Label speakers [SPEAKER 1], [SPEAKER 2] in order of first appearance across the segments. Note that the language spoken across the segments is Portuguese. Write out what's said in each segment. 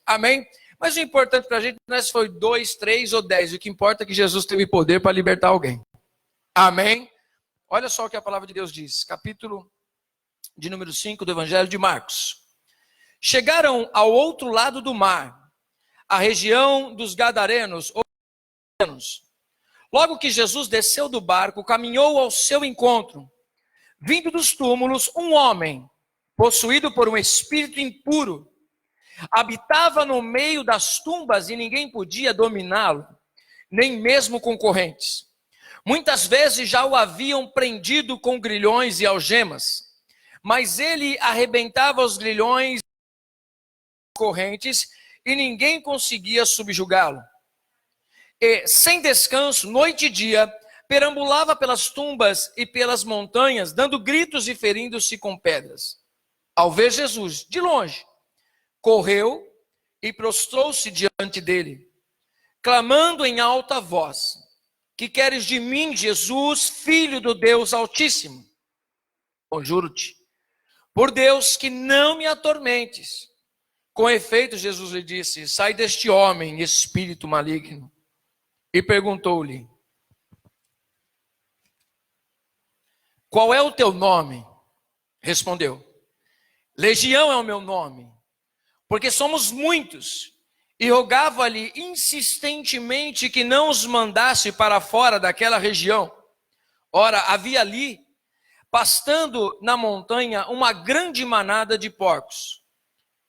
[SPEAKER 1] Amém? Mas o importante para a gente não é se foi 2, 3 ou 10. O que importa é que Jesus teve poder para libertar alguém. Amém? Olha só o que a palavra de Deus diz. Capítulo de número 5 do Evangelho de Marcos. Chegaram ao outro lado do mar, a região dos Gadarenos. Logo que Jesus desceu do barco, caminhou ao seu encontro. Vindo dos túmulos, um homem, possuído por um espírito impuro, habitava no meio das tumbas e ninguém podia dominá-lo, nem mesmo concorrentes. Muitas vezes já o haviam prendido com grilhões e algemas, mas ele arrebentava os grilhões e correntes e ninguém conseguia subjugá-lo. E, sem descanso, noite e dia, perambulava pelas tumbas e pelas montanhas, dando gritos e ferindo-se com pedras. Ao ver Jesus, de longe, correu e prostrou-se diante dele, clamando em alta voz: que queres de mim, Jesus, filho do Deus Altíssimo? Conjuro-te, por Deus, que não me atormentes. Com efeito, Jesus lhe disse: sai deste homem, espírito maligno. E perguntou-lhe: qual é o teu nome? Respondeu: Legião é o meu nome, porque somos muitos. E rogava-lhe insistentemente que não os mandasse para fora daquela região. Ora, havia ali, pastando na montanha, uma grande manada de porcos.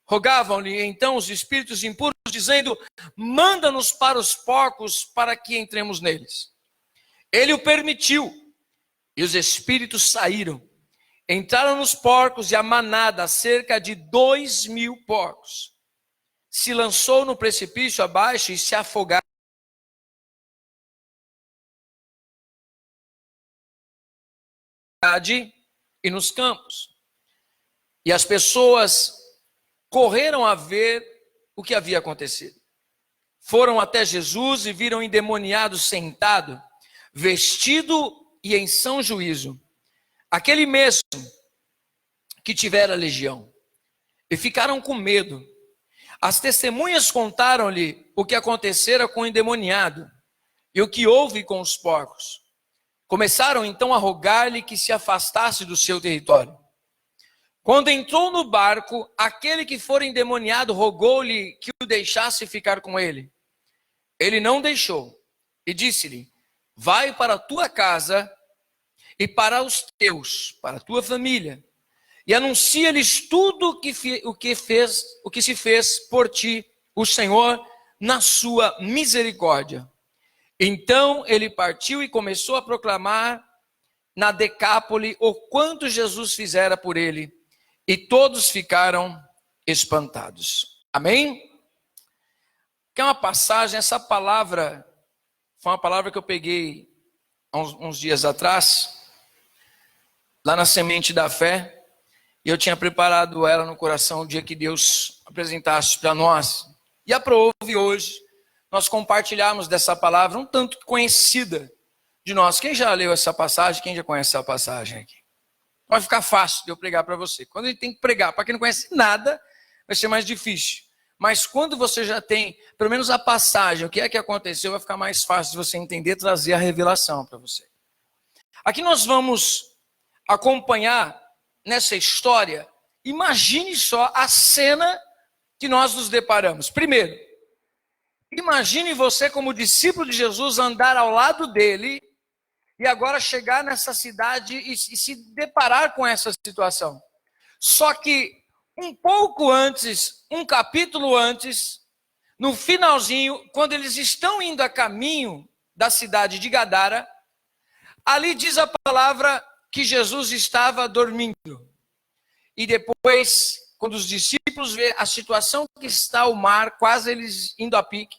[SPEAKER 1] Rogavam-lhe então os espíritos impuros, dizendo: manda-nos para os porcos, para que entremos neles. Ele o permitiu, e os espíritos saíram. Entraram nos porcos, e a manada, cerca de 2.000 porcos, se lançou no precipício abaixo e se afogaram. E nos campos. E as pessoas correram a ver o que havia acontecido. Foram até Jesus e viram o endemoniado sentado, vestido e em são juízo, aquele mesmo que tivera legião, e ficaram com medo. As testemunhas contaram-lhe o que acontecera com o endemoniado e o que houve com os porcos. Começaram então a rogar-lhe que se afastasse do seu território. Quando entrou no barco, aquele que fora endemoniado rogou-lhe que o deixasse ficar com ele. Ele não deixou e disse-lhe: vai para a tua casa e para os teus, para a tua família, e anuncia-lhes tudo o que se fez por ti, o Senhor, na sua misericórdia. Então ele partiu e começou a proclamar na Decápole o quanto Jesus fizera por ele, e todos ficaram espantados. Amém? Que é uma passagem, essa palavra foi uma palavra que eu peguei há uns dias atrás, lá na Semente da Fé, e eu tinha preparado ela no coração o dia que Deus apresentasse para nós. E aprove hoje nós compartilharmos dessa palavra, um tanto conhecida de nós. Quem já leu essa passagem? Quem já conhece essa passagem aqui? Vai ficar fácil de eu pregar para você. Quando a gente tem que pregar, para quem não conhece nada, vai ser mais difícil. Mas quando você já tem, pelo menos a passagem, o que é que aconteceu, vai ficar mais fácil de você entender, trazer a revelação para você. Aqui nós vamos acompanhar nessa história, imagine só a cena que nós nos deparamos. Primeiro, imagine você como discípulo de Jesus andar ao lado dele e agora chegar nessa cidade e se deparar com essa situação. Só que um pouco antes, um capítulo antes, no finalzinho, quando eles estão indo a caminho da cidade de Gadara, ali diz a palavra que Jesus estava dormindo. E depois, quando os discípulos vê a situação que está o mar, quase eles indo a pique,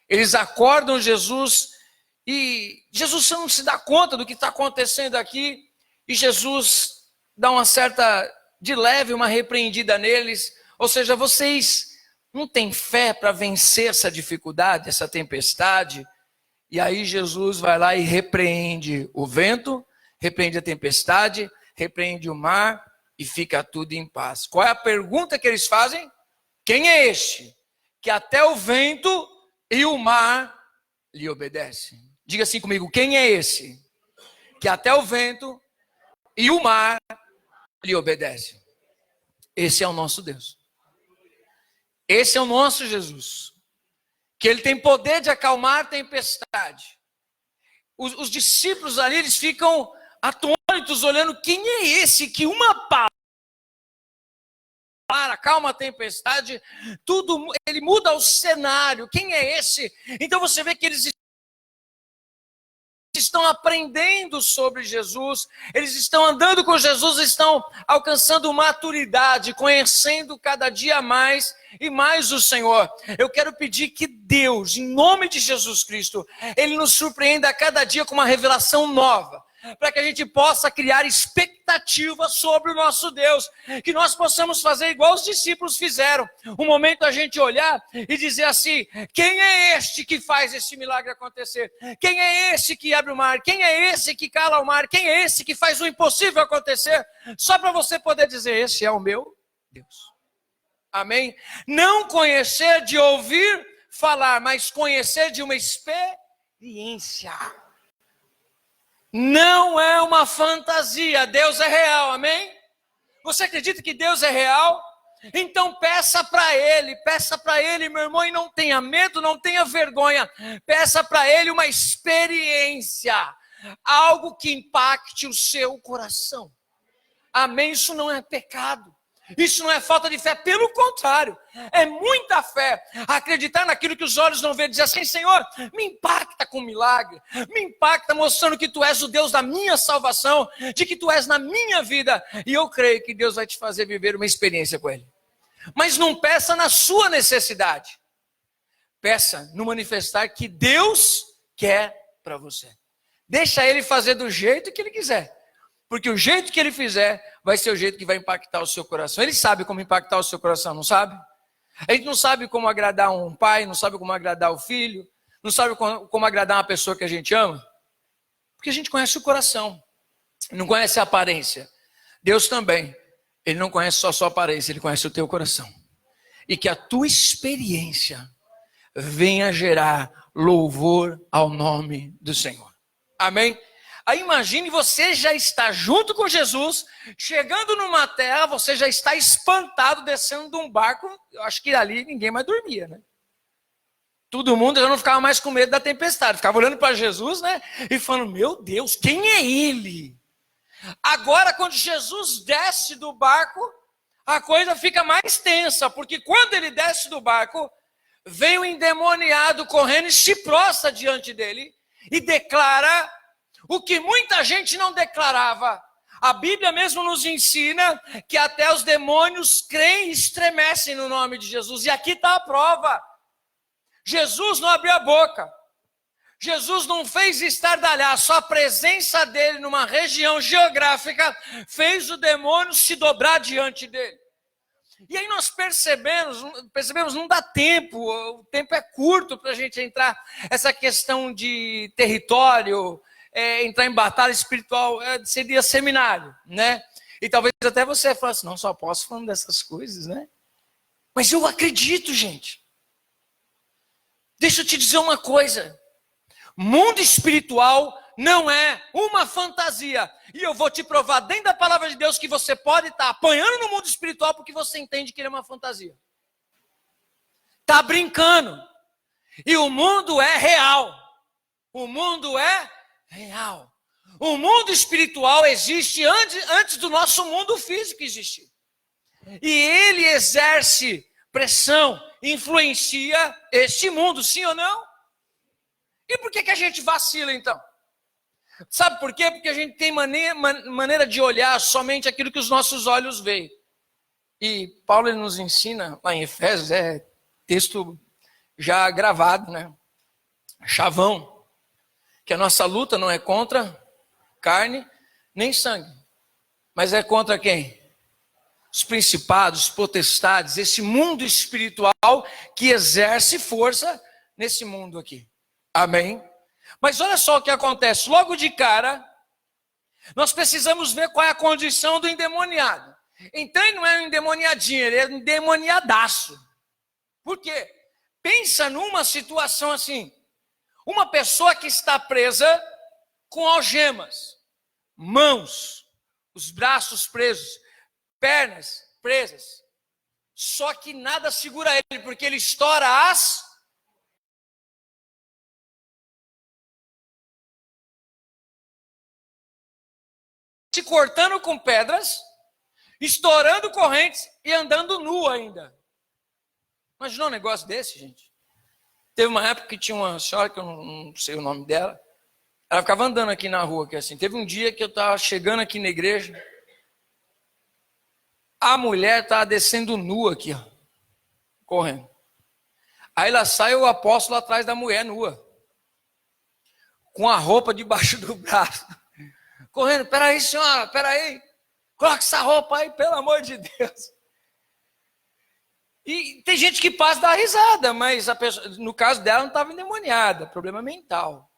[SPEAKER 1] eles acordam Jesus e Jesus não se dá conta do que está acontecendo aqui, e Jesus dá uma certa, de leve, uma repreendida neles, ou seja, vocês não têm fé para vencer essa dificuldade, essa tempestade. E aí Jesus vai lá e repreende o vento, repreende a tempestade, repreende o mar e fica tudo em paz. Qual é a pergunta que eles fazem? Quem é este que até o vento e o mar lhe obedecem? Diga assim comigo, quem é esse que até o vento e o mar lhe obedecem? Esse é o nosso Deus. Esse é o nosso Jesus. Que ele tem poder de acalmar a tempestade. Os discípulos ali, eles ficam atônitos olhando, quem é esse que uma palavra acalma a tempestade, tudo, ele muda o cenário. Quem é esse? Então você vê que eles estão aprendendo sobre Jesus, eles estão andando com Jesus, estão alcançando maturidade, conhecendo cada dia mais e mais o Senhor. Eu quero pedir que Deus, em nome de Jesus Cristo, Ele nos surpreenda a cada dia com uma revelação nova, para que a gente possa criar expectativa sobre o nosso Deus, que nós possamos fazer igual os discípulos fizeram, um momento a gente olhar e dizer assim, quem é este que faz esse milagre acontecer? Quem é esse que abre o mar? Quem é esse que cala o mar? Quem é esse que faz o impossível acontecer? Só para você poder dizer, esse é o meu Deus. Amém? Não conhecer de ouvir falar, mas conhecer de uma experiência. Não é uma fantasia, Deus é real, amém? Você acredita que Deus é real? Então peça para Ele, meu irmão, e não tenha medo, não tenha vergonha. Peça para Ele uma experiência, algo que impacte o seu coração. Amém? Isso não é pecado. Isso não é falta de fé, pelo contrário, é muita fé, acreditar naquilo que os olhos não veem, dizer assim, Senhor, me impacta com milagre, me impacta mostrando que Tu és o Deus da minha salvação, de que Tu és na minha vida, e eu creio que Deus vai te fazer viver uma experiência com Ele. Mas não peça na sua necessidade, peça no manifestar que Deus quer para você. Deixa Ele fazer do jeito que Ele quiser. Porque o jeito que Ele fizer vai ser o jeito que vai impactar o seu coração. Ele sabe como impactar o seu coração, não sabe? A gente não sabe como agradar um pai, não sabe como agradar o filho, não sabe como agradar uma pessoa que a gente ama. Porque a gente conhece o coração, não conhece a aparência. Deus também, Ele não conhece só a sua aparência, Ele conhece o teu coração. E que a tua experiência venha gerar louvor ao nome do Senhor. Amém? Aí imagine, você já está junto com Jesus, chegando numa terra, você já está espantado, descendo de um barco, eu acho que ali ninguém mais dormia, né? Todo mundo já não ficava mais com medo da tempestade, ficava olhando para Jesus, né? E falando, meu Deus, quem é Ele? Agora, quando Jesus desce do barco, a coisa fica mais tensa, porque quando Ele desce do barco, vem um endemoniado correndo e se prostra diante dele, e declara o que muita gente não declarava. A Bíblia mesmo nos ensina que até os demônios creem e estremecem no nome de Jesus. E aqui está a prova. Jesus não abriu a boca. Jesus não fez estardalhaço. A presença dele numa região geográfica fez o demônio se dobrar diante dele. E aí nós percebemos, não dá tempo, o tempo é curto para a gente entrar essa questão de território, entrar em batalha espiritual, seria seminário, né? E talvez até você fale assim, não, só posso falando dessas coisas, né? Mas eu acredito, gente. Deixa eu te dizer uma coisa. Mundo espiritual não é uma fantasia. E eu vou te provar dentro da palavra de Deus que você pode estar apanhando no mundo espiritual porque você entende que ele é uma fantasia. Está brincando. E o mundo é real. O mundo é real. O mundo espiritual existe antes do nosso mundo físico existir. E ele exerce pressão, influencia este mundo, sim ou não? E por que a gente vacila então? Sabe por quê? Porque a gente tem maneira de olhar somente aquilo que os nossos olhos veem. E Paulo ele nos ensina, lá em Efésios, texto já gravado, né? Chavão. Que a nossa luta não é contra carne nem sangue, mas é contra quem? Os principados, os potestades, esse mundo espiritual que exerce força nesse mundo aqui. Amém? Mas olha só o que acontece, logo de cara, nós precisamos ver qual é a condição do endemoniado. Então ele não é um endemoniadinho, ele é um endemoniadaço. Por quê? Pensa numa situação assim, uma pessoa que está presa com algemas, mãos, os braços presos, pernas presas, só que nada segura ele, porque ele estoura se cortando com pedras, estourando correntes e andando nu ainda. Imaginou um negócio desse, gente? Teve uma época que tinha uma senhora, que eu não sei o nome dela, ela ficava andando aqui na rua, que assim, teve um dia que eu estava chegando aqui na igreja, a mulher estava descendo nua aqui, ó, correndo. Aí lá sai o apóstolo atrás da mulher nua, com a roupa debaixo do braço, correndo. Peraí, senhora, peraí, coloca essa roupa aí, pelo amor de Deus. E tem gente que passa da risada, mas a pessoa, no caso dela não estava endemoniada, problema mental.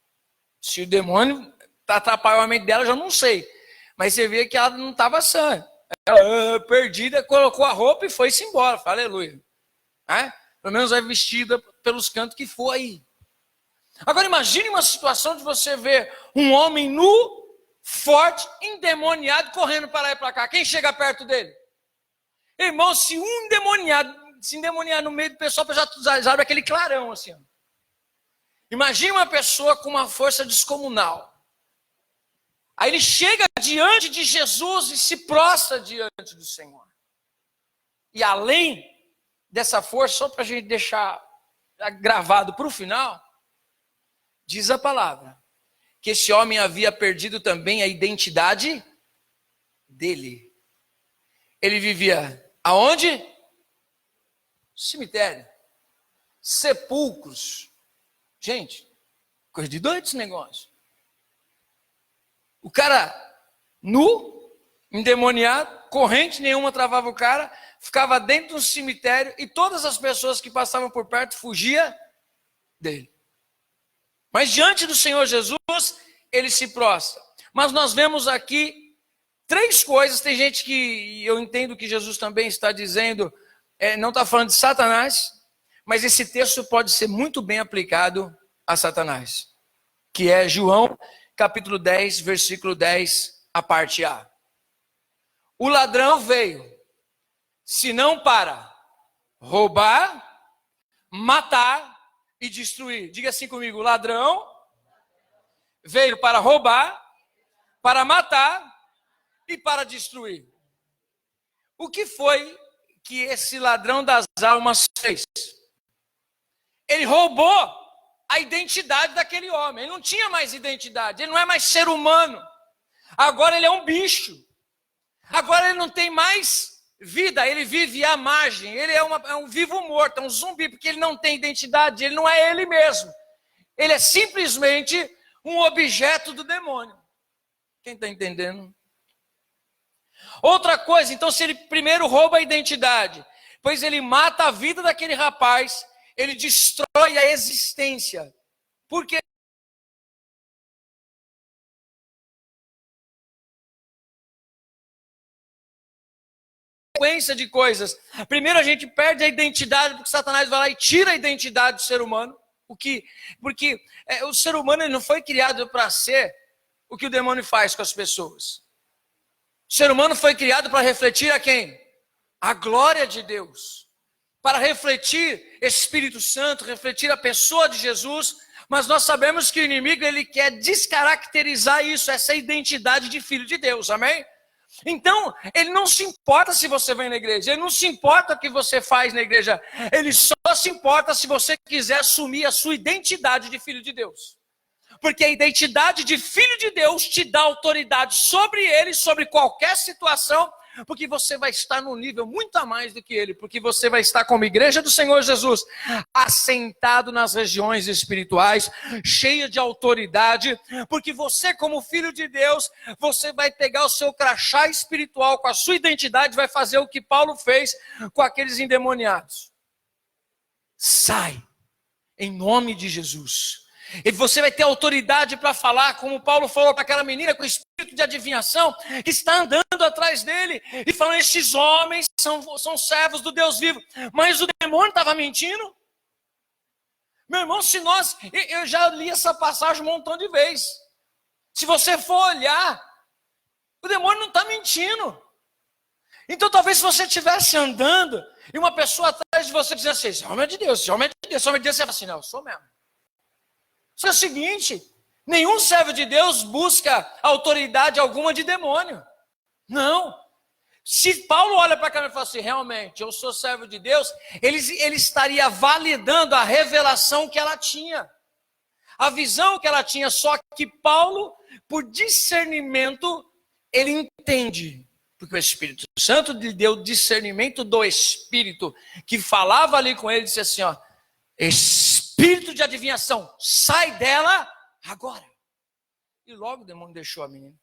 [SPEAKER 1] Se o demônio atrapalhou a mente dela, eu já não sei. Mas você vê que ela não estava sã. Ela, perdida, colocou a roupa e foi-se embora. Fala, aleluia. Pelo menos vai vestida pelos cantos que for aí. Agora imagine uma situação de você ver um homem nu, forte, endemoniado, correndo para lá e para cá. Quem chega perto dele? Irmão, se um endemoniado se endemoniar no meio do pessoal, já abre aquele clarão assim. Ó. Imagine uma pessoa com uma força descomunal. Aí ele chega diante de Jesus e se prostra diante do Senhor. E além dessa força, só para a gente deixar gravado para o final, diz a palavra, que esse homem havia perdido também a identidade dele. Ele vivia aonde? Cemitério, sepulcros. Gente, coisa de doido esse negócio. O cara nu, endemoniado, corrente nenhuma travava o cara, ficava dentro de um cemitério e todas as pessoas que passavam por perto fugiam dele. Mas diante do Senhor Jesus, ele se prostra. Mas nós vemos aqui três coisas. Tem gente que, eu entendo que Jesus também está dizendo, não está falando de Satanás, mas esse texto pode ser muito bem aplicado a Satanás, que é João capítulo 10, versículo 10, a parte A. O ladrão veio, senão para roubar, matar e destruir. Diga assim comigo, o ladrão veio para roubar, para matar e para destruir. O que foi que esse ladrão das almas fez? Ele roubou a identidade daquele homem. Ele não tinha mais identidade, ele não é mais ser humano. Agora ele é um bicho. Agora ele não tem mais vida, ele vive à margem. Ele é um vivo morto, é um zumbi, porque ele não tem identidade, ele não é ele mesmo. Ele é simplesmente um objeto do demônio. Quem está entendendo? Outra coisa, então, se ele primeiro rouba a identidade, pois ele mata a vida daquele rapaz, ele destrói a existência. Por quê? Sequência de coisas. Primeiro a gente perde a identidade, porque Satanás vai lá e tira a identidade do ser humano. Porque o ser humano ele não foi criado para ser o que o demônio faz com as pessoas. O ser humano foi criado para refletir a quem? A glória de Deus. Para refletir Espírito Santo, refletir a pessoa de Jesus. Mas nós sabemos que o inimigo ele quer descaracterizar isso, essa identidade de filho de Deus. Amém? Então, ele não se importa se você vem na igreja, ele não se importa o que você faz na igreja, ele só se importa se você quiser assumir a sua identidade de filho de Deus. Porque a identidade de filho de Deus te dá autoridade sobre ele, sobre qualquer situação, porque você vai estar num nível muito a mais do que ele, porque você vai estar como igreja do Senhor Jesus, assentado nas regiões espirituais, cheia de autoridade, porque você como filho de Deus, você vai pegar o seu crachá espiritual com a sua identidade, vai fazer o que Paulo fez com aqueles endemoniados. Sai, em nome de Jesus. E você vai ter autoridade para falar, como Paulo falou para aquela menina, com o Espírito espírito de adivinhação que está andando atrás dele e falando: estes homens são servos do Deus vivo. Mas o demônio estava mentindo? Meu irmão, eu já li essa passagem um montão de vezes. Se você for olhar, o demônio não está mentindo. Então talvez se você estivesse andando e uma pessoa atrás de você dizendo assim: esse homem é de Deus, esse homem é de Deus, esse homem é de Deus, você fala assim: não, eu sou mesmo. Isso é o seguinte: nenhum servo de Deus busca autoridade alguma de demônio. Não. Se Paulo olha para a câmera e fala assim: realmente, eu sou servo de Deus, ele estaria validando a revelação que ela tinha. A visão que ela tinha, só que Paulo, por discernimento, ele entende. Porque o Espírito Santo lhe deu discernimento do Espírito, que falava ali com ele, disse assim: ó, espírito de adivinhação, sai dela agora. E logo o demônio deixou a menina.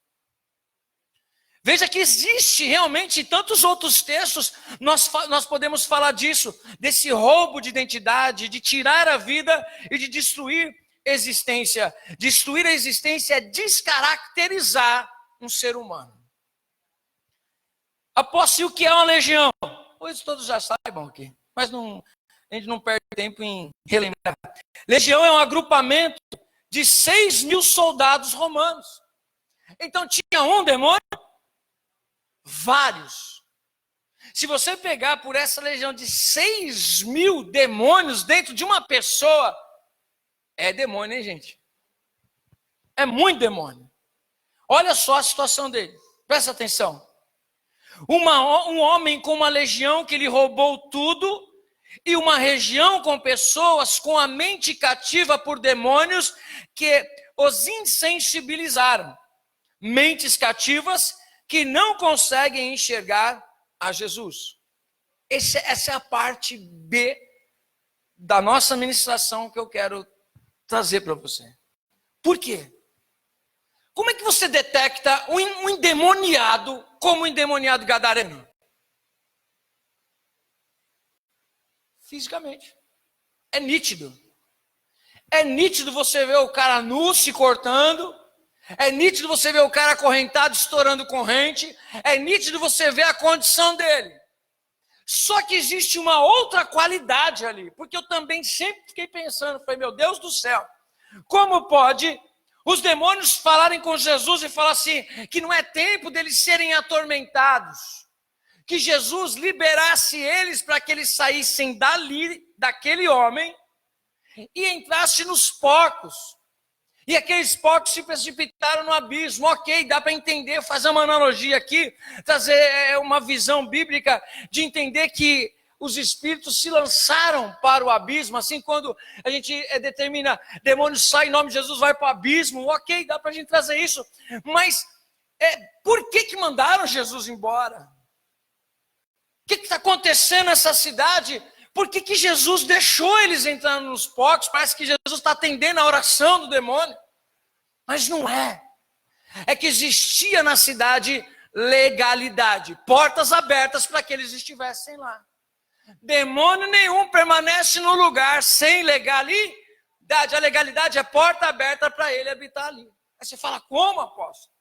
[SPEAKER 1] Veja que existe realmente tantos outros textos, nós podemos falar disso, desse roubo de identidade, de tirar a vida e de destruir a existência. Destruir a existência é descaracterizar um ser humano. Após o que é uma legião? Pois todos já saibam aqui, mas a gente não perde tempo em relembrar. Legião é um agrupamento de 6.000 soldados romanos. Então tinha um demônio? Vários. Se você pegar por essa legião de 6.000 demônios dentro de uma pessoa, é demônio, hein, gente? É muito demônio. Olha só a situação dele. Presta atenção. Um homem com uma legião que lhe roubou tudo, e uma região com pessoas com a mente cativa por demônios que os insensibilizaram. Mentes cativas que não conseguem enxergar a Jesus. Essa é a parte B da nossa ministração que eu quero trazer para você. Por quê? Como é que você detecta um endemoniado como o endemoniado gadareno? Fisicamente. É nítido. É nítido você ver o cara nu se cortando. É nítido você ver o cara acorrentado, estourando corrente. É nítido você ver a condição dele. Só que existe uma outra qualidade ali. Porque eu também sempre fiquei pensando, falei, meu Deus do céu, como pode os demônios falarem com Jesus e falar assim, que não é tempo deles serem atormentados, que Jesus liberasse eles para que eles saíssem daquele homem e entrassem nos porcos. E aqueles porcos se precipitaram no abismo. Ok, dá para entender, fazer uma analogia aqui, trazer uma visão bíblica de entender que os espíritos se lançaram para o abismo, assim quando a gente determina, demônio sai em nome de Jesus, vai para o abismo. Ok, dá para a gente trazer isso. Mas por que mandaram Jesus embora? O que está acontecendo nessa cidade? Por que Jesus deixou eles entrando nos porcos? Parece que Jesus está atendendo a oração do demônio. Mas não é. É que existia na cidade legalidade. Portas abertas para que eles estivessem lá. Demônio nenhum permanece no lugar sem legalidade. A legalidade é porta aberta para ele habitar ali. Aí você fala, como, apóstolo?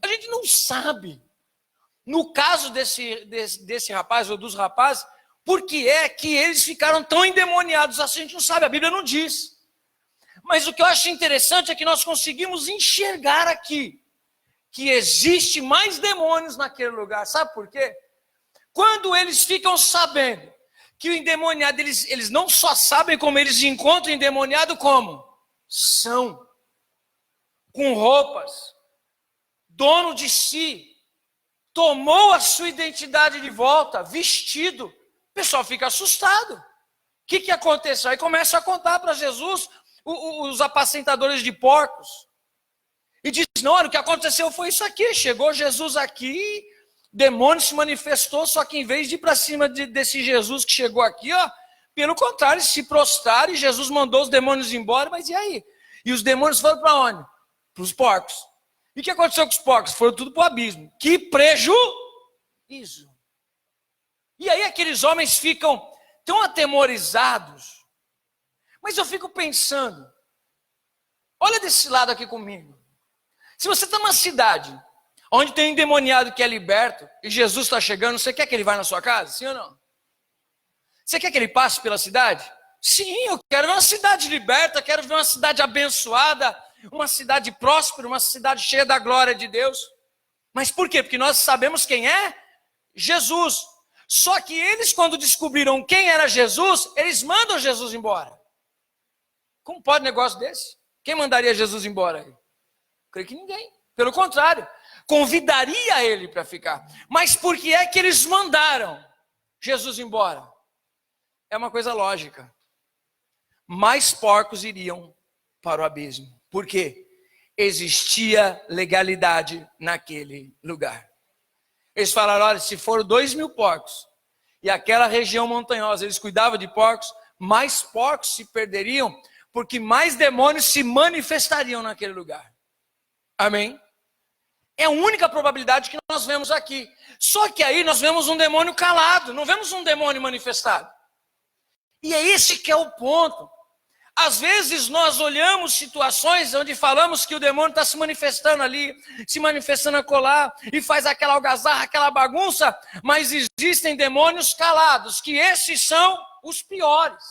[SPEAKER 1] A gente não sabe. No caso desse rapaz ou dos rapazes, por que é que eles ficaram tão endemoniados assim? A gente não sabe, a Bíblia não diz. Mas o que eu acho interessante é que nós conseguimos enxergar aqui que existe mais demônios naquele lugar. Sabe por quê? Quando eles ficam sabendo que o endemoniado, eles não só sabem como eles encontram o endemoniado, como? São. Com roupas. Dono de si. Tomou a sua identidade de volta, vestido. O pessoal fica assustado. O que aconteceu? Aí começa a contar para Jesus os apacentadores de porcos. E diz, não, olha, o que aconteceu foi isso aqui. Chegou Jesus aqui, demônio se manifestou, só que em vez de ir para cima desse Jesus que chegou aqui, ó, pelo contrário, eles se prostraram e Jesus mandou os demônios embora, mas e aí? E os demônios foram para onde? Para os porcos. E o que aconteceu com os porcos? Foram tudo para o abismo. Que prejuízo. E aí aqueles homens ficam tão atemorizados. Mas eu fico pensando, olha desse lado aqui comigo. Se você está numa cidade Onde tem um endemoniado que é liberto e Jesus está chegando, você quer que ele vá na sua casa? Sim ou não? Você quer que ele passe pela cidade? Sim, eu quero ver uma cidade liberta, quero ver uma cidade abençoada, uma cidade próspera, uma cidade cheia da glória de Deus. Mas por quê? Porque nós sabemos quem é Jesus. Só que eles, quando descobriram quem era Jesus, eles mandam Jesus embora. Como pode um negócio desse? Quem mandaria Jesus embora? Creio que ninguém. Pelo contrário, convidaria ele para ficar. Mas por que é que eles mandaram Jesus embora? É uma coisa lógica. Mais porcos iriam para o abismo. Por quê? Existia legalidade naquele lugar. Eles falaram, olha, se foram 2.000 porcos, e aquela região montanhosa, eles cuidavam de porcos, mais porcos se perderiam, porque mais demônios se manifestariam naquele lugar. Amém? É a única probabilidade que nós vemos aqui. Só que aí nós vemos um demônio calado, não vemos um demônio manifestado. E é esse que é o ponto. Às vezes nós olhamos situações onde falamos que o demônio está se manifestando ali, se manifestando acolá, e faz aquela algazarra, aquela bagunça, mas existem demônios calados, que esses são os piores.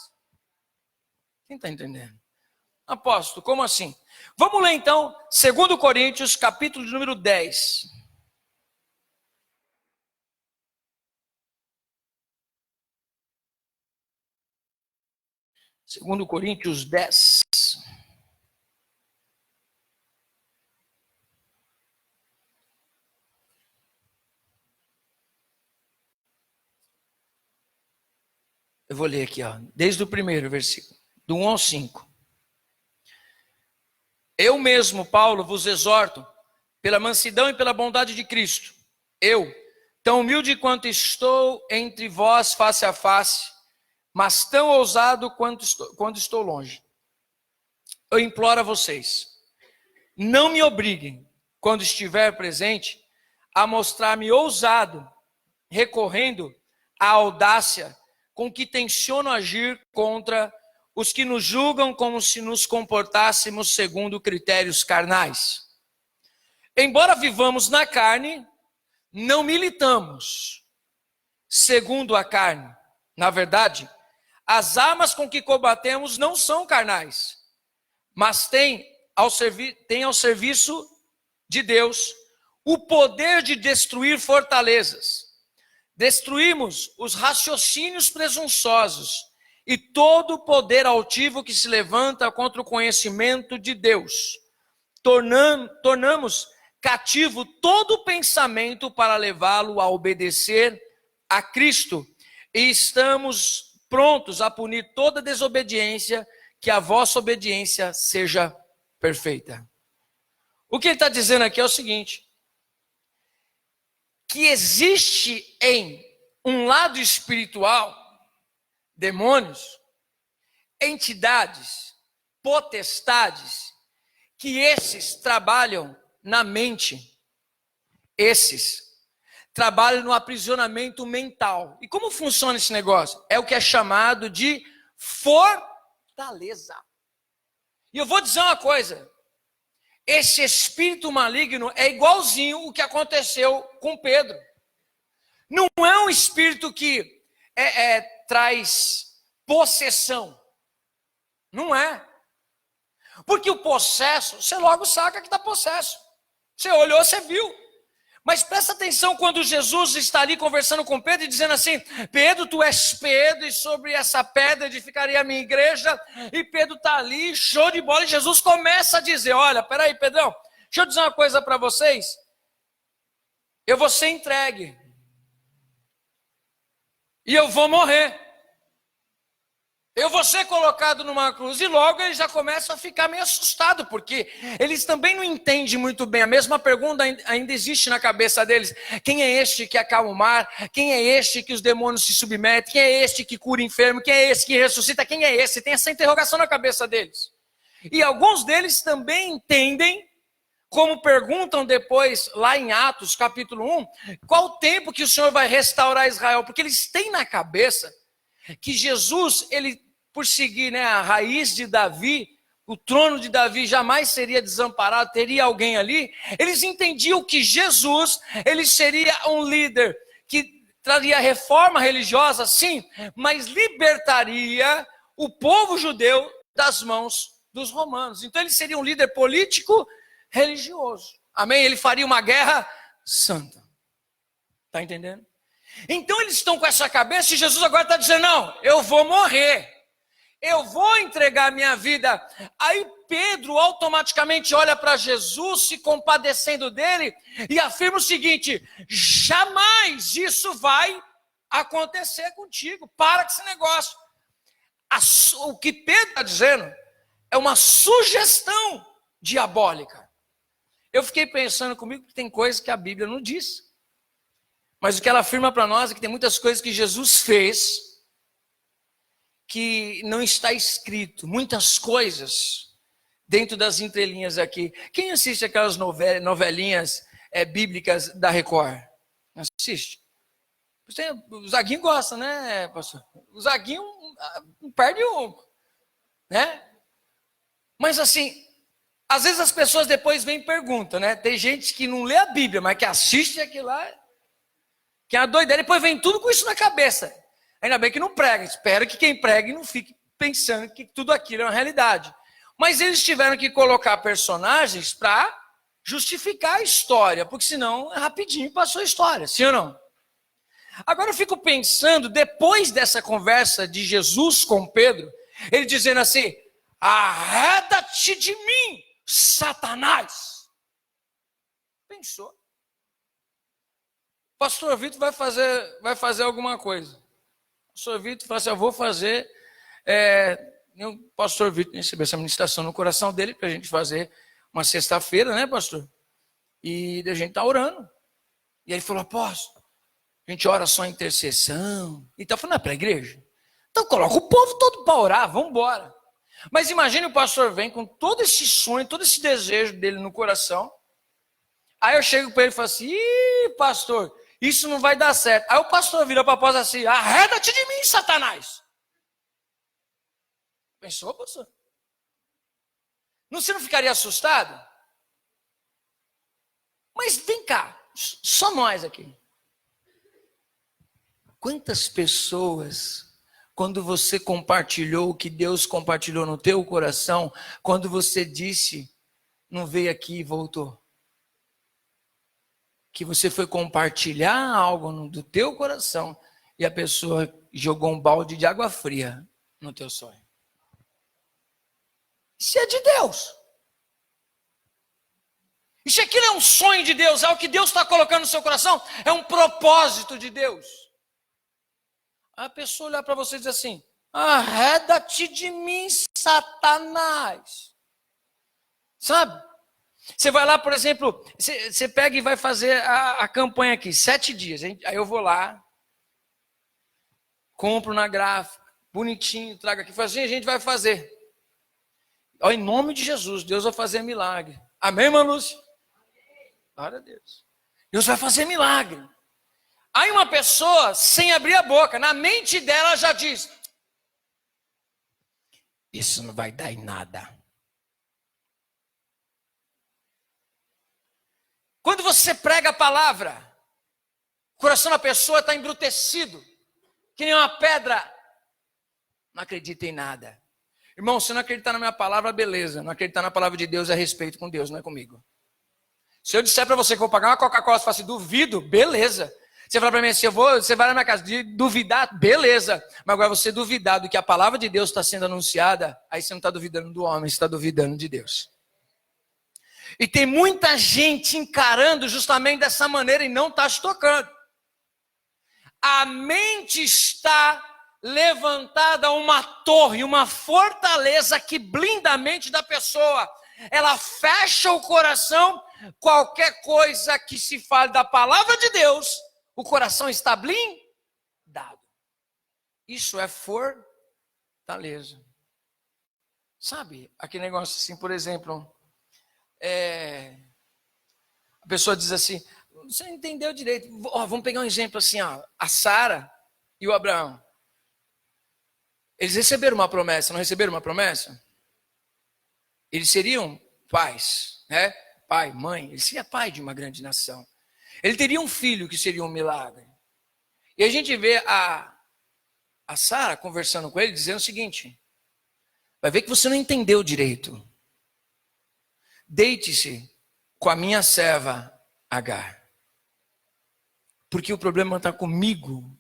[SPEAKER 1] Quem está entendendo? Apóstolo, como assim? Vamos ler então, 2 Coríntios, capítulo de número 10. Segundo Coríntios 10. Eu vou ler aqui, ó, desde o primeiro versículo, do 1 ao 5. Eu mesmo, Paulo, vos exorto, pela mansidão e pela bondade de Cristo. Eu, tão humilde quanto estou entre vós face a face, mas tão ousado quando estou longe. Eu imploro a vocês, não me obriguem, quando estiver presente, a mostrar-me ousado, recorrendo à audácia com que tenciono agir contra os que nos julgam como se nos comportássemos segundo critérios carnais. Embora vivamos na carne, não militamos segundo a carne. Na verdade, as armas com que combatemos não são carnais, mas têm ao serviço de Deus o poder de destruir fortalezas. Destruímos os raciocínios presunçosos e todo o poder altivo que se levanta contra o conhecimento de Deus. Tornamos cativo todo pensamento para levá-lo a obedecer a Cristo. E estamos prontos a punir toda desobediência, que a vossa obediência seja perfeita. O que ele está dizendo aqui é o seguinte, que existe em um lado espiritual, demônios, entidades, potestades, que esses trabalham na mente, esses trabalham no aprisionamento mental. E como funciona esse negócio? É o que é chamado de fortaleza. E eu vou dizer uma coisa, esse espírito maligno é igualzinho o que aconteceu com Pedro. Não é um espírito que traz possessão. Não é. Porque o possesso, você logo saca que está possesso. Você olhou, você viu. Mas presta atenção quando Jesus está ali conversando com Pedro e dizendo assim, Pedro, tu és Pedro e sobre essa pedra edificaria a minha igreja. E Pedro está ali, show de bola, e Jesus começa a dizer, olha, peraí, Pedrão, deixa eu dizer uma coisa para vocês. Eu vou ser entregue. E eu vou morrer. Eu vou ser colocado numa cruz. E logo eles já começam a ficar meio assustados, porque eles também não entendem muito bem. A mesma pergunta ainda existe na cabeça deles. Quem é este que acalma o mar? Quem é este que os demônios se submetem? Quem é este que cura enfermo? Quem é esse que ressuscita? Quem é esse? Tem essa interrogação na cabeça deles. E alguns deles também entendem, como perguntam depois, lá em Atos, capítulo 1, qual o tempo que o Senhor vai restaurar Israel? Porque eles têm na cabeça que Jesus, ele, por seguir a raiz de Davi, o trono de Davi jamais seria desamparado, teria alguém ali. Eles entendiam que Jesus, ele seria um líder que traria reforma religiosa, sim, mas libertaria o povo judeu das mãos dos romanos. Então ele seria um líder político religioso. Amém? Ele faria uma guerra santa. Está entendendo? Então eles estão com essa cabeça e Jesus agora está dizendo, não, eu vou morrer. Eu vou entregar minha vida. Aí Pedro automaticamente olha para Jesus, se compadecendo dele, e afirma o seguinte: jamais isso vai acontecer contigo. Para com esse negócio. O que Pedro está dizendo é uma sugestão diabólica. Eu fiquei pensando comigo que tem coisas que a Bíblia não diz. Mas o que ela afirma para nós é que tem muitas coisas que Jesus fez que não está escrito, muitas coisas dentro das entrelinhas aqui. Quem assiste aquelas novelinhas bíblicas da Record? Assiste? O Zaguinho gosta, né, pastor? O Zaguinho não perde um, né? Mas assim, às vezes as pessoas depois vêm e perguntam, né? Tem gente que não lê a Bíblia, mas que assiste aquilo lá, que é uma doideira, depois vem tudo com isso na cabeça. Ainda bem que não prega. Espero que quem pregue não fique pensando que tudo aquilo é uma realidade. Mas eles tiveram que colocar personagens para justificar a história, porque senão rapidinho passou a história, sim ou não? Agora eu fico pensando, depois dessa conversa de Jesus com Pedro, ele dizendo assim: arreda-te de mim, Satanás. Pensou? Pastor Vitor vai fazer alguma coisa. O pastor Vitor fala assim: eu vou fazer. O pastor Vitor recebeu essa ministração no coração dele para a gente fazer uma sexta-feira, né, pastor? E a gente está orando. E ele falou: apóstolo, a gente ora só em intercessão. E tá falando, para a igreja? Então coloca o povo todo para orar, vamos embora. Mas imagine o pastor vem com todo esse sonho, todo esse desejo dele no coração. Aí eu chego para ele e falo assim: ih, pastor, isso não vai dar certo. Aí o pastor vira para a apóstolo assim: arreda-te de mim, Satanás. Pensou, pastor? Você não ficaria assustado? Mas vem cá, só nós aqui. Quantas pessoas, quando você compartilhou o que Deus compartilhou no teu coração, quando você disse, não veio aqui e voltou? Que você foi compartilhar algo do teu coração e a pessoa jogou um balde de água fria no teu sonho. Isso é de Deus. Isso aqui não é um sonho de Deus, é o que Deus está colocando no seu coração, é um propósito de Deus. Aí a pessoa olhar para você e dizer assim: arreda-te de mim, Satanás. Sabe? Você vai lá, por exemplo, você pega e vai fazer a campanha aqui, 7 dias. Aí eu vou lá, compro na gráfica, bonitinho, trago aqui, falo assim: a gente vai fazer. Ó, em nome de Jesus, Deus vai fazer milagre. Amém, irmã Lúcia? Glória a Deus. Deus vai fazer milagre. Aí uma pessoa, sem abrir a boca, na mente dela já diz: isso não vai dar em nada. Quando você prega a palavra, o coração da pessoa está embrutecido, que nem uma pedra. Não acredita em nada. Irmão, se não acreditar na minha palavra, beleza. Não acreditar na palavra de Deus é respeito com Deus, não é comigo. Se eu disser para você que vou pagar uma Coca-Cola, você fala assim: duvido, beleza. Você fala para mim assim: você vai na minha casa, duvidar, beleza. Mas agora você duvidar do que a palavra de Deus está sendo anunciada, aí você não está duvidando do homem, você está duvidando de Deus. E tem muita gente encarando justamente dessa maneira e não está se tocando. A mente está levantada uma torre, uma fortaleza que blinda a mente da pessoa. Ela fecha o coração, qualquer coisa que se fale da palavra de Deus, o coração está blindado. Isso é fortaleza. Sabe, aquele negócio assim, por exemplo, a pessoa diz assim: você não entendeu direito. Vamos pegar um exemplo assim, a Sara e o Abraão. Eles receberam uma promessa, não receberam uma promessa? Eles seriam pais, né? Pai, mãe, ele seria pai de uma grande nação. Ele teria um filho que seria um milagre. E a gente vê a Sara conversando com ele, dizendo o seguinte: vai ver que você não entendeu direito. Deite-se com a minha serva Agar. Porque o problema está comigo.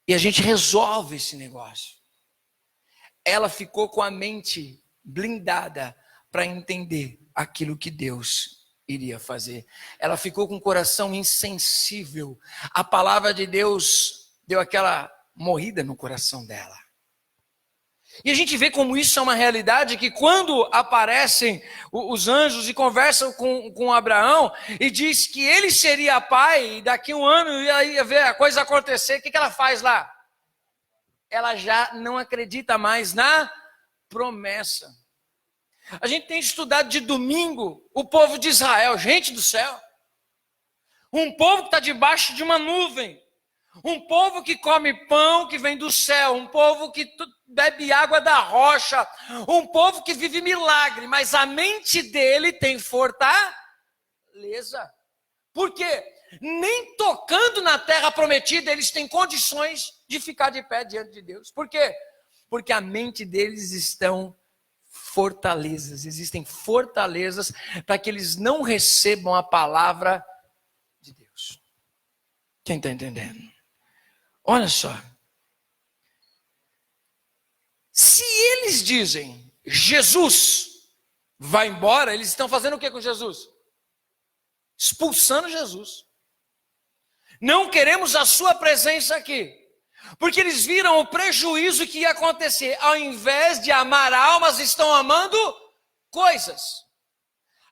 [SPEAKER 1] E a gente resolve esse negócio. Ela ficou com a mente blindada para entender aquilo que Deus iria fazer. Ela ficou com o coração insensível. A palavra de Deus deu aquela morrida no coração dela. E a gente vê como isso é uma realidade, que quando aparecem os anjos e conversam com Abraão e diz que ele seria pai, e daqui um ano ia ver a coisa acontecer, o que ela faz lá? Ela já não acredita mais na promessa. A gente tem estudado de domingo o povo de Israel, gente do céu. Um povo que está debaixo de uma nuvem. Um povo que come pão que vem do céu. Um povo que bebe água da rocha. Um povo que vive milagre. Mas a mente dele tem fortaleza. Por quê? Nem tocando na terra prometida eles têm condições de ficar de pé diante de Deus. Por quê? Porque a mente deles estão fortalezas, existem fortalezas para que eles não recebam a palavra de Deus. Quem está entendendo? Olha só. Se eles dizem, Jesus vai embora, eles estão fazendo o que com Jesus? Expulsando Jesus. Não queremos a sua presença aqui. Porque eles viram o prejuízo que ia acontecer. Ao invés de amar almas, estão amando coisas.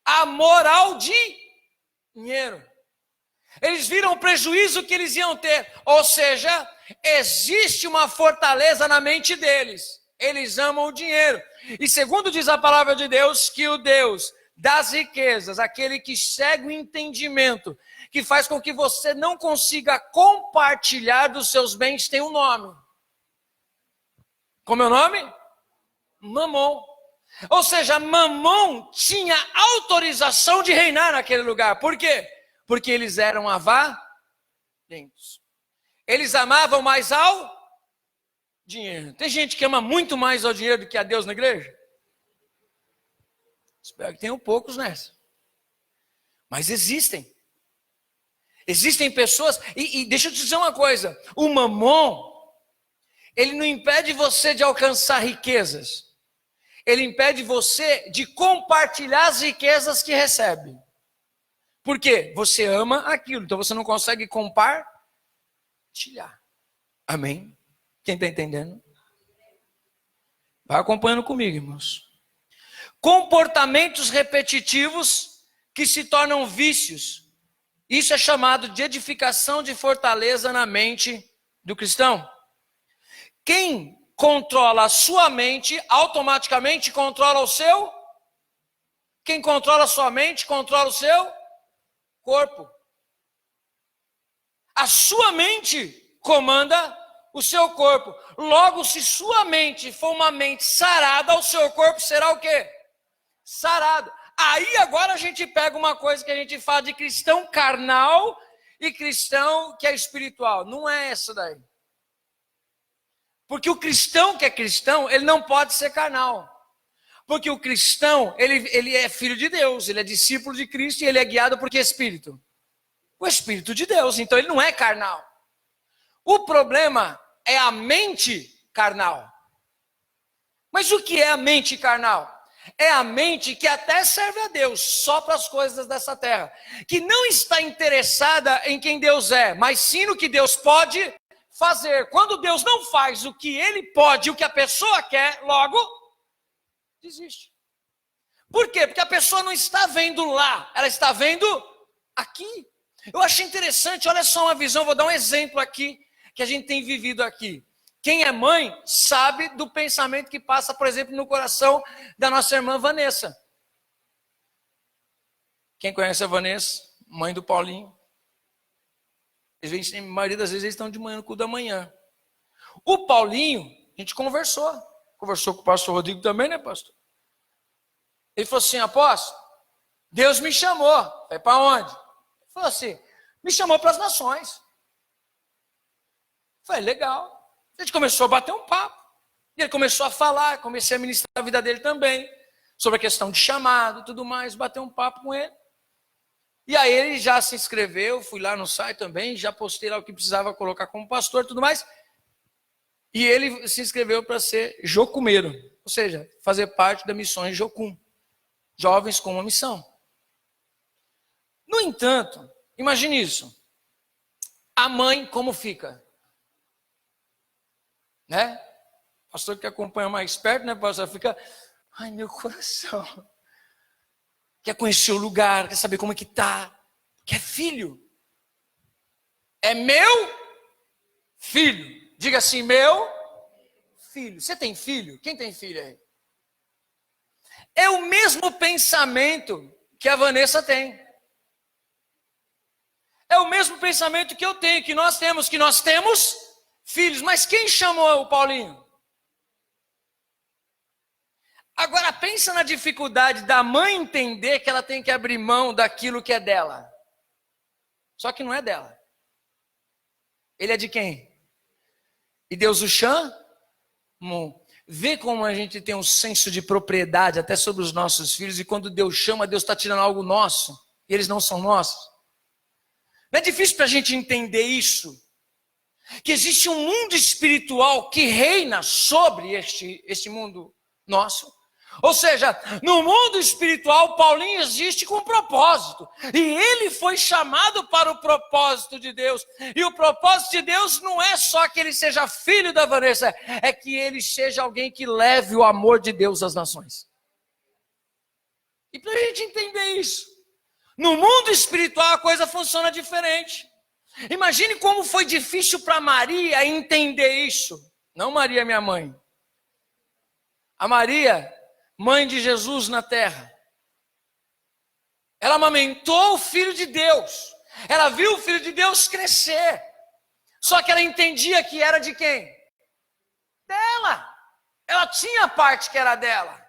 [SPEAKER 1] Amor ao dinheiro. Eles viram o prejuízo que eles iam ter. Ou seja, existe uma fortaleza na mente deles. Eles amam o dinheiro. E segundo diz a palavra de Deus, que o Deus das riquezas, aquele que cega o entendimento, que faz com que você não consiga compartilhar dos seus bens, tem um nome. Como é o nome? Mamon. Ou seja, Mamon tinha autorização de reinar naquele lugar. Por quê? Porque eles eram avarentos. Eles amavam mais ao dinheiro. Tem gente que ama muito mais ao dinheiro do que a Deus na igreja? Espero que tenham poucos nessa. Mas existem. Existem pessoas, e deixa eu te dizer uma coisa, o mamon, ele não impede você de alcançar riquezas, ele impede você de compartilhar as riquezas que recebe. Por quê? Você ama aquilo, então você não consegue compartilhar. Amém? Quem está entendendo? Vai acompanhando comigo, irmãos. Comportamentos repetitivos que se tornam vícios. Isso é chamado de edificação de fortaleza na mente do cristão. Quem controla a sua mente, automaticamente controla o seu. Quem controla a sua mente, controla o seu corpo. A sua mente comanda o seu corpo. Logo, se sua mente for uma mente sarada, o seu corpo será o quê? Sarado. Aí agora a gente pega uma coisa que a gente fala de cristão carnal e cristão que é espiritual. Não é essa daí. Porque o cristão que é cristão, ele não pode ser carnal. Porque o cristão, ele é filho de Deus, ele é discípulo de Cristo e ele é guiado por que espírito? O Espírito de Deus, então ele não é carnal. O problema é a mente carnal. Mas o que é a mente carnal? É a mente que até serve a Deus, só para as coisas dessa terra. Que não está interessada em quem Deus é, mas sim no que Deus pode fazer. Quando Deus não faz o que Ele pode, o que a pessoa quer, logo, desiste. Por quê? Porque a pessoa não está vendo lá, ela está vendo aqui. Eu achei interessante, olha só uma visão, vou dar um exemplo aqui, que a gente tem vivido aqui. Quem é mãe sabe do pensamento que passa, por exemplo, no coração da nossa irmã Vanessa. Quem conhece a Vanessa? Mãe do Paulinho. A maioria das vezes eles estão de manhã no culto da manhã. O Paulinho, a gente conversou com o pastor Rodrigo também, né, pastor? Ele falou assim: apóstolo, Deus me chamou. Falei: para onde? Ele falou assim: me chamou para as nações. Falei: legal. A gente começou a bater um papo. E ele começou a falar, comecei a ministrar a vida dele também, sobre a questão de chamado e tudo mais, bater um papo com ele. E aí ele já se inscreveu, fui lá no site também, já postei lá o que precisava colocar como pastor e tudo mais. E ele se inscreveu para ser jocumeiro, ou seja, fazer parte da Missões Jocum, jovens com uma missão. No entanto, imagine isso, a mãe como fica? Né? O pastor que acompanha mais perto, né, pastor? Fica, ai, meu coração. Quer conhecer o lugar, quer saber como é que tá. Quer filho. É meu filho. Diga assim, meu filho. Você tem filho? Quem tem filho aí? É o mesmo pensamento que a Vanessa tem. É o mesmo pensamento que eu tenho, que nós temos filhos. Mas quem chamou o Paulinho? Agora pensa na dificuldade da mãe entender que ela tem que abrir mão daquilo que é dela. Só que não é dela. Ele é de quem? E Deus o chamou. Vê como a gente tem um senso de propriedade até sobre os nossos filhos. E quando Deus chama, Deus está tirando algo nosso. E eles não são nossos. Não é difícil para a gente entender isso. Que existe um mundo espiritual que reina sobre este mundo nosso. Ou seja, no mundo espiritual, Paulinho existe com um propósito. E ele foi chamado para o propósito de Deus. E o propósito de Deus não é só que ele seja filho da Vanessa, é que ele seja alguém que leve o amor de Deus às nações. E para a gente entender isso, no mundo espiritual a coisa funciona diferente. Imagine como foi difícil para Maria entender isso. Não Maria, minha mãe. A Maria, mãe de Jesus na terra. Ela amamentou o Filho de Deus. Ela viu o Filho de Deus crescer. Só que ela entendia que era de quem? Dela. Ela tinha a parte que era dela.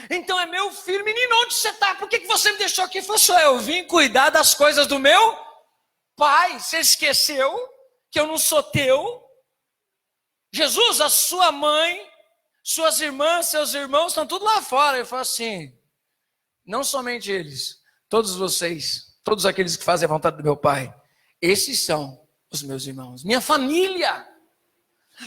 [SPEAKER 1] Então é meu filho. Menino, onde você está? Por que você me deixou aqui? Falei: eu vim cuidar das coisas do meu pai. Você esqueceu que eu não sou teu? Jesus, a sua mãe, suas irmãs, seus irmãos estão tudo lá fora. Eu falo assim: não somente eles, todos vocês, todos aqueles que fazem a vontade do meu pai, esses são os meus irmãos, minha família.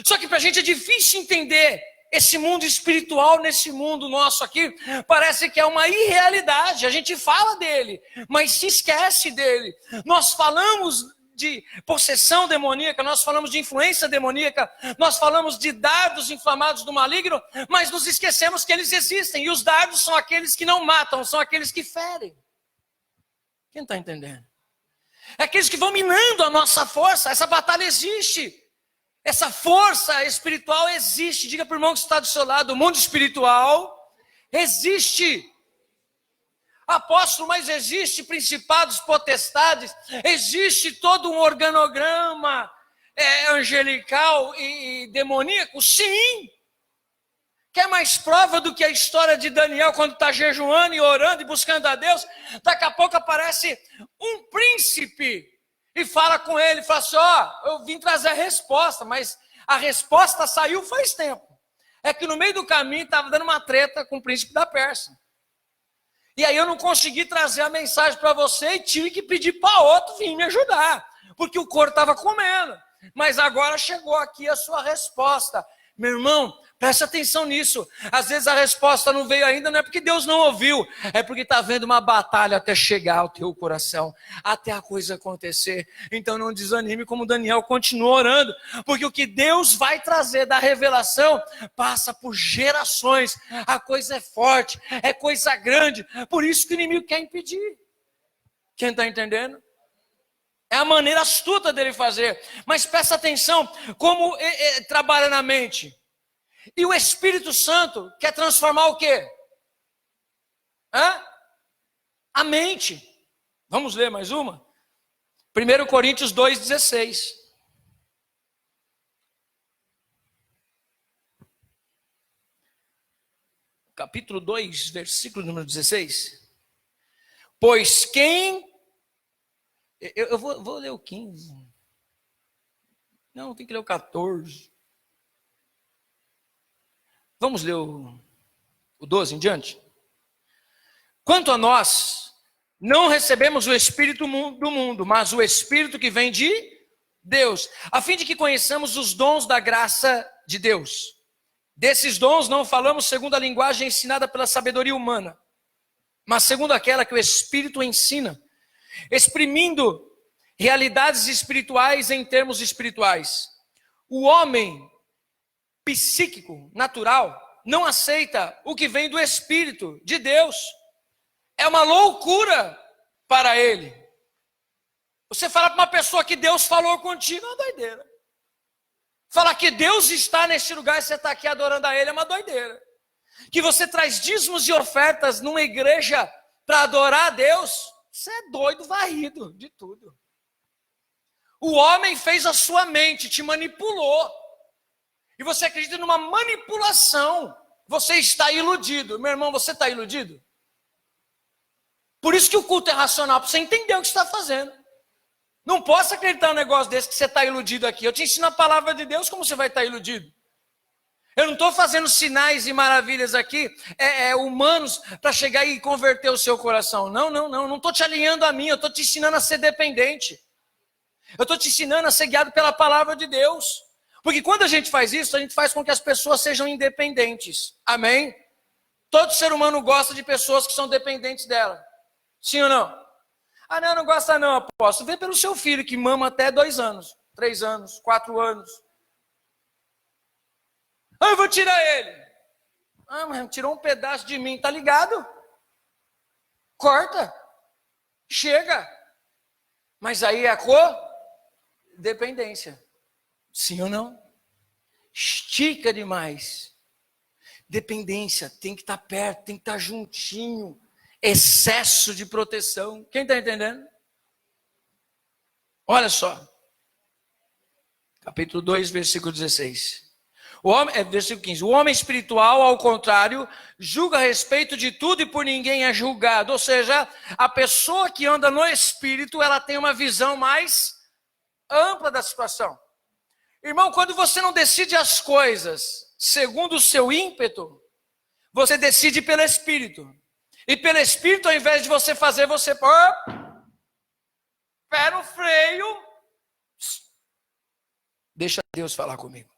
[SPEAKER 1] Só que para a gente é difícil entender esse mundo espiritual nesse mundo nosso aqui. Parece que é uma irrealidade. A gente fala dele, mas se esquece dele. Nós falamos de possessão demoníaca, nós falamos de influência demoníaca, nós falamos de dardos inflamados do maligno, mas nos esquecemos que eles existem. E os dardos são aqueles que não matam, são aqueles que ferem. Quem está entendendo? É aqueles que vão minando a nossa força. Essa batalha existe. Essa força espiritual existe. Diga para o irmão que está do seu lado: o mundo espiritual existe. Apóstolo, mas existe principados, potestades, existe todo um organograma angelical e demoníaco? Sim. Quer mais prova do que a história de Daniel, quando está jejuando e orando e buscando a Deus? Daqui a pouco aparece um príncipe e fala com ele, fala assim: eu vim trazer a resposta, mas a resposta saiu faz tempo. É que no meio do caminho estava dando uma treta com o príncipe da Pérsia. E aí eu não consegui trazer a mensagem para você e tive que pedir para outro vir me ajudar, porque o couro estava comendo. Mas agora chegou aqui a sua resposta. Meu irmão, presta atenção nisso. Às vezes a resposta não veio ainda, não é porque Deus não ouviu, é porque está havendo uma batalha até chegar ao teu coração, até a coisa acontecer. Então não desanime, como Daniel continua orando, porque o que Deus vai trazer da revelação passa por gerações. A coisa é forte, é coisa grande, por isso que o inimigo quer impedir. Quem está entendendo? É a maneira astuta dele fazer. Mas presta atenção como trabalha na mente. E o Espírito Santo quer transformar o quê? A mente. Vamos ler mais uma? 1 Coríntios 2,16. capítulo 2, versículo número 16. Pois quem... Eu vou ler o 15. Não, tem que ler o 14. Vamos ler o 12 em diante? Quanto a nós, não recebemos o Espírito do mundo, mas o Espírito que vem de Deus, a fim de que conheçamos os dons da graça de Deus. Desses dons não falamos segundo a linguagem ensinada pela sabedoria humana, mas segundo aquela que o Espírito ensina, exprimindo realidades espirituais em termos espirituais. O homem psíquico, natural, não aceita o que vem do Espírito de Deus. É uma loucura para ele. Você fala para uma pessoa que Deus falou contigo, é uma doideira. Falar que Deus está neste lugar e você está aqui adorando a Ele é uma doideira. Que você traz dízimos e ofertas numa igreja para adorar a Deus, você é doido, varrido de tudo. O homem fez a sua mente, te manipulou. E você acredita numa manipulação. Você está iludido. Meu irmão, você está iludido? Por isso que o culto é racional, para você entender o que você está fazendo. Não posso acreditar num negócio desse que você está iludido aqui. Eu te ensino a palavra de Deus, como você vai estar iludido? Eu não estou fazendo sinais e maravilhas aqui, humanos, para chegar e converter o seu coração. Não estou te alinhando a mim, eu estou te ensinando a ser dependente. Eu estou te ensinando a ser guiado pela palavra de Deus. Porque quando a gente faz isso, a gente faz com que as pessoas sejam independentes. Amém? Todo ser humano gosta de pessoas que são dependentes dela. Sim ou não? Ah, não gosta não, apóstolo. Vê pelo seu filho que mama até 2 anos, 3 anos, 4 anos. Ah, eu vou tirar ele. Ah, mas tirou um pedaço de mim, tá ligado? Corta. Chega. Mas aí é a dependência. Sim ou não? Estica demais. Dependência, tem que estar perto, tem que estar juntinho. Excesso de proteção. Quem está entendendo? Olha só. Capítulo 2, versículo 16. Versículo 15. O homem espiritual, ao contrário, julga a respeito de tudo e por ninguém é julgado. Ou seja, a pessoa que anda no espírito, ela tem uma visão mais ampla da situação. Irmão, quando você não decide as coisas segundo o seu ímpeto, você decide pelo espírito. E pelo Espírito, ao invés de você fazer, você pera o freio. Deixa Deus falar comigo.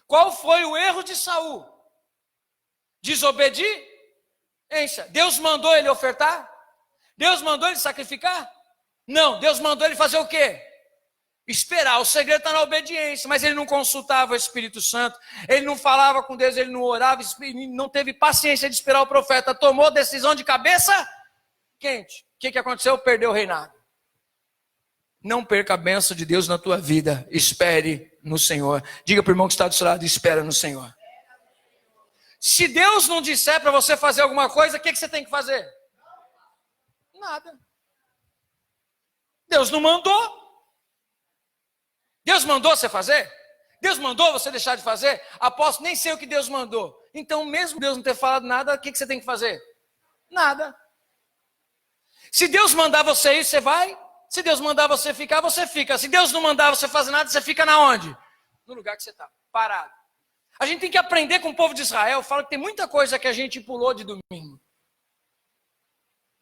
[SPEAKER 1] Qual foi o erro de Saul? Desobediência. Deus mandou ele ofertar? Deus mandou ele sacrificar? Não, Deus mandou ele fazer o quê? Esperar. O segredo está na obediência. Mas ele não consultava o Espírito Santo, ele não falava com Deus, ele não orava, não teve paciência de esperar o profeta, tomou decisão de cabeça quente. O que aconteceu? Perdeu o reinado. Não perca a bênção de Deus na tua vida. Espere no Senhor. Diga para o irmão que está do seu lado, espera no Senhor. Se Deus não disser para você fazer alguma coisa, o que você tem que fazer? Nada. Deus não mandou. Deus mandou você fazer? Deus mandou você deixar de fazer? Apóstolo, nem sei o que Deus mandou. Então, mesmo Deus não ter falado nada, o que você tem que fazer? Nada. Se Deus mandar você ir, você vai. Se Deus mandar você ficar, você fica. Se Deus não mandar você fazer nada, você fica na onde? No lugar que você está, parado. A gente tem que aprender com o povo de Israel. Fala que tem muita coisa que a gente pulou de domingo.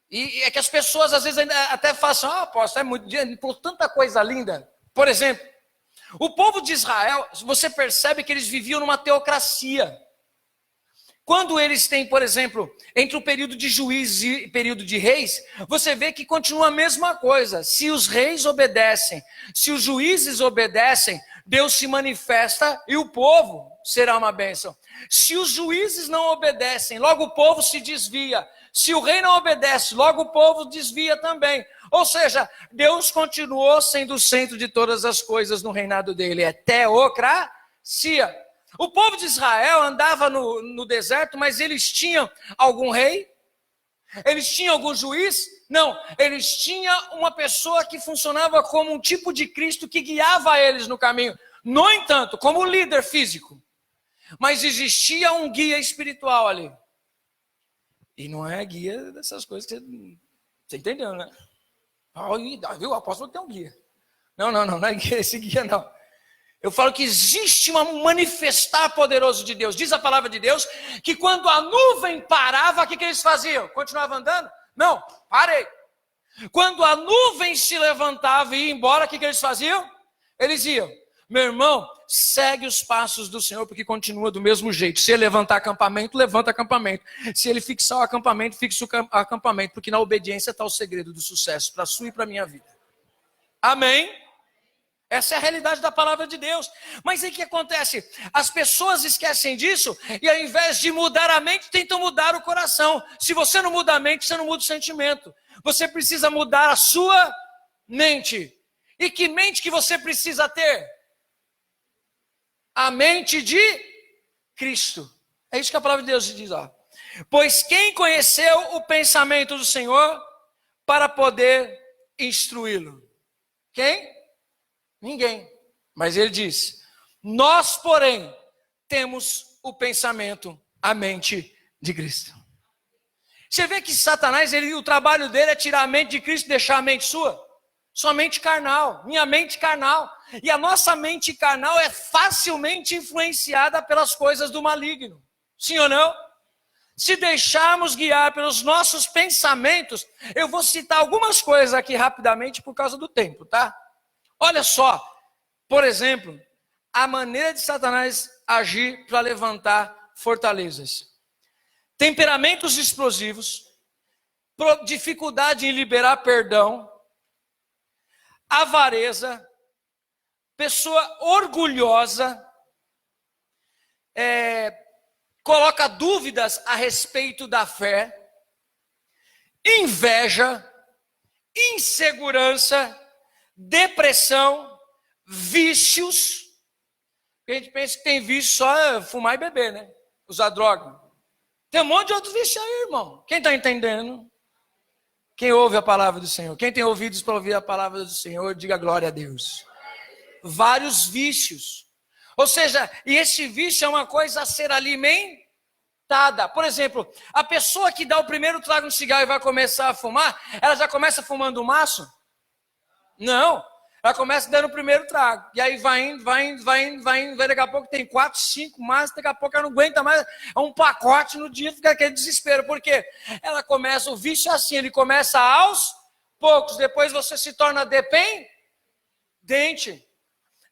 [SPEAKER 1] E é que as pessoas às vezes até falam assim, apóstolo, é muito dia, por tanta coisa linda. Por exemplo, o povo de Israel, você percebe que eles viviam numa teocracia. Quando eles têm, por exemplo, entre o período de juízes e período de reis, você vê que continua a mesma coisa. Se os reis obedecem, se os juízes obedecem, Deus se manifesta e o povo será uma bênção. Se os juízes não obedecem, logo o povo se desvia. Se o rei não obedece, logo o povo desvia também. Ou seja, Deus continuou sendo o centro de todas as coisas no reinado dele. É teocracia. O povo de Israel andava no deserto, mas eles tinham algum rei? Eles tinham algum juiz? Não, eles tinham uma pessoa que funcionava como um tipo de Cristo que guiava eles no caminho. No entanto, como líder físico, Mas existia um guia espiritual ali. E não é guia dessas coisas que você entendeu, né? Viu? O apóstolo tem um guia. Não é guia, esse guia não. Eu falo que existe um manifestar poderoso de Deus. Diz a palavra de Deus que quando a nuvem parava, o que eles faziam? Continuavam andando? Não, parei. Quando a nuvem se levantava e ia embora, o que eles faziam? Eles iam. Meu irmão, segue os passos do Senhor, porque continua do mesmo jeito. Se ele levantar acampamento, levanta acampamento. Se ele fixar o acampamento, fixa o acampamento. Porque na obediência está o segredo do sucesso, para a sua e para a minha vida. Amém? Essa é a realidade da palavra de Deus. Mas aí o que acontece? As pessoas esquecem disso e ao invés de mudar a mente, tentam mudar o coração. Se você não muda a mente, você não muda o sentimento. Você precisa mudar a sua mente. E que mente que você precisa ter? A mente de Cristo. É isso que a palavra de Deus diz. Ó. Pois quem conheceu o pensamento do Senhor para poder instruí-lo? Quem? Ninguém. Mas ele diz, nós, porém, temos o pensamento, a mente de Cristo. Você vê que Satanás, o trabalho dele é tirar a mente de Cristo e deixar a mente sua? Sua mente carnal, minha mente carnal. E a nossa mente carnal é facilmente influenciada pelas coisas do maligno. Sim ou não? Se deixarmos guiar pelos nossos pensamentos, eu vou citar algumas coisas aqui rapidamente por causa do tempo, tá? Olha só, por exemplo, a maneira de Satanás agir para levantar fortalezas. Temperamentos explosivos, dificuldade em liberar perdão, avareza, pessoa orgulhosa, coloca dúvidas a respeito da fé, inveja, insegurança, depressão, vícios. A gente pensa que tem vício só fumar e beber, né? Usar droga. Tem um monte de outros vícios aí, irmão. Quem está entendendo? Quem ouve a palavra do Senhor? Quem tem ouvidos para ouvir a palavra do Senhor, diga glória a Deus. Vários vícios. Ou seja, e esse vício é uma coisa a ser alimentada. Por exemplo, a pessoa que dá o primeiro trago no cigarro e vai começar a fumar, ela já começa fumando um maço? Não. Ela começa dando o primeiro trago. E aí vai indo. Daqui a pouco tem 4, 5 maços, daqui a pouco ela não aguenta mais. É um pacote no dia, fica aquele desespero. Por quê? Ela começa, o vício é assim, ele começa aos poucos. Depois você se torna dependente.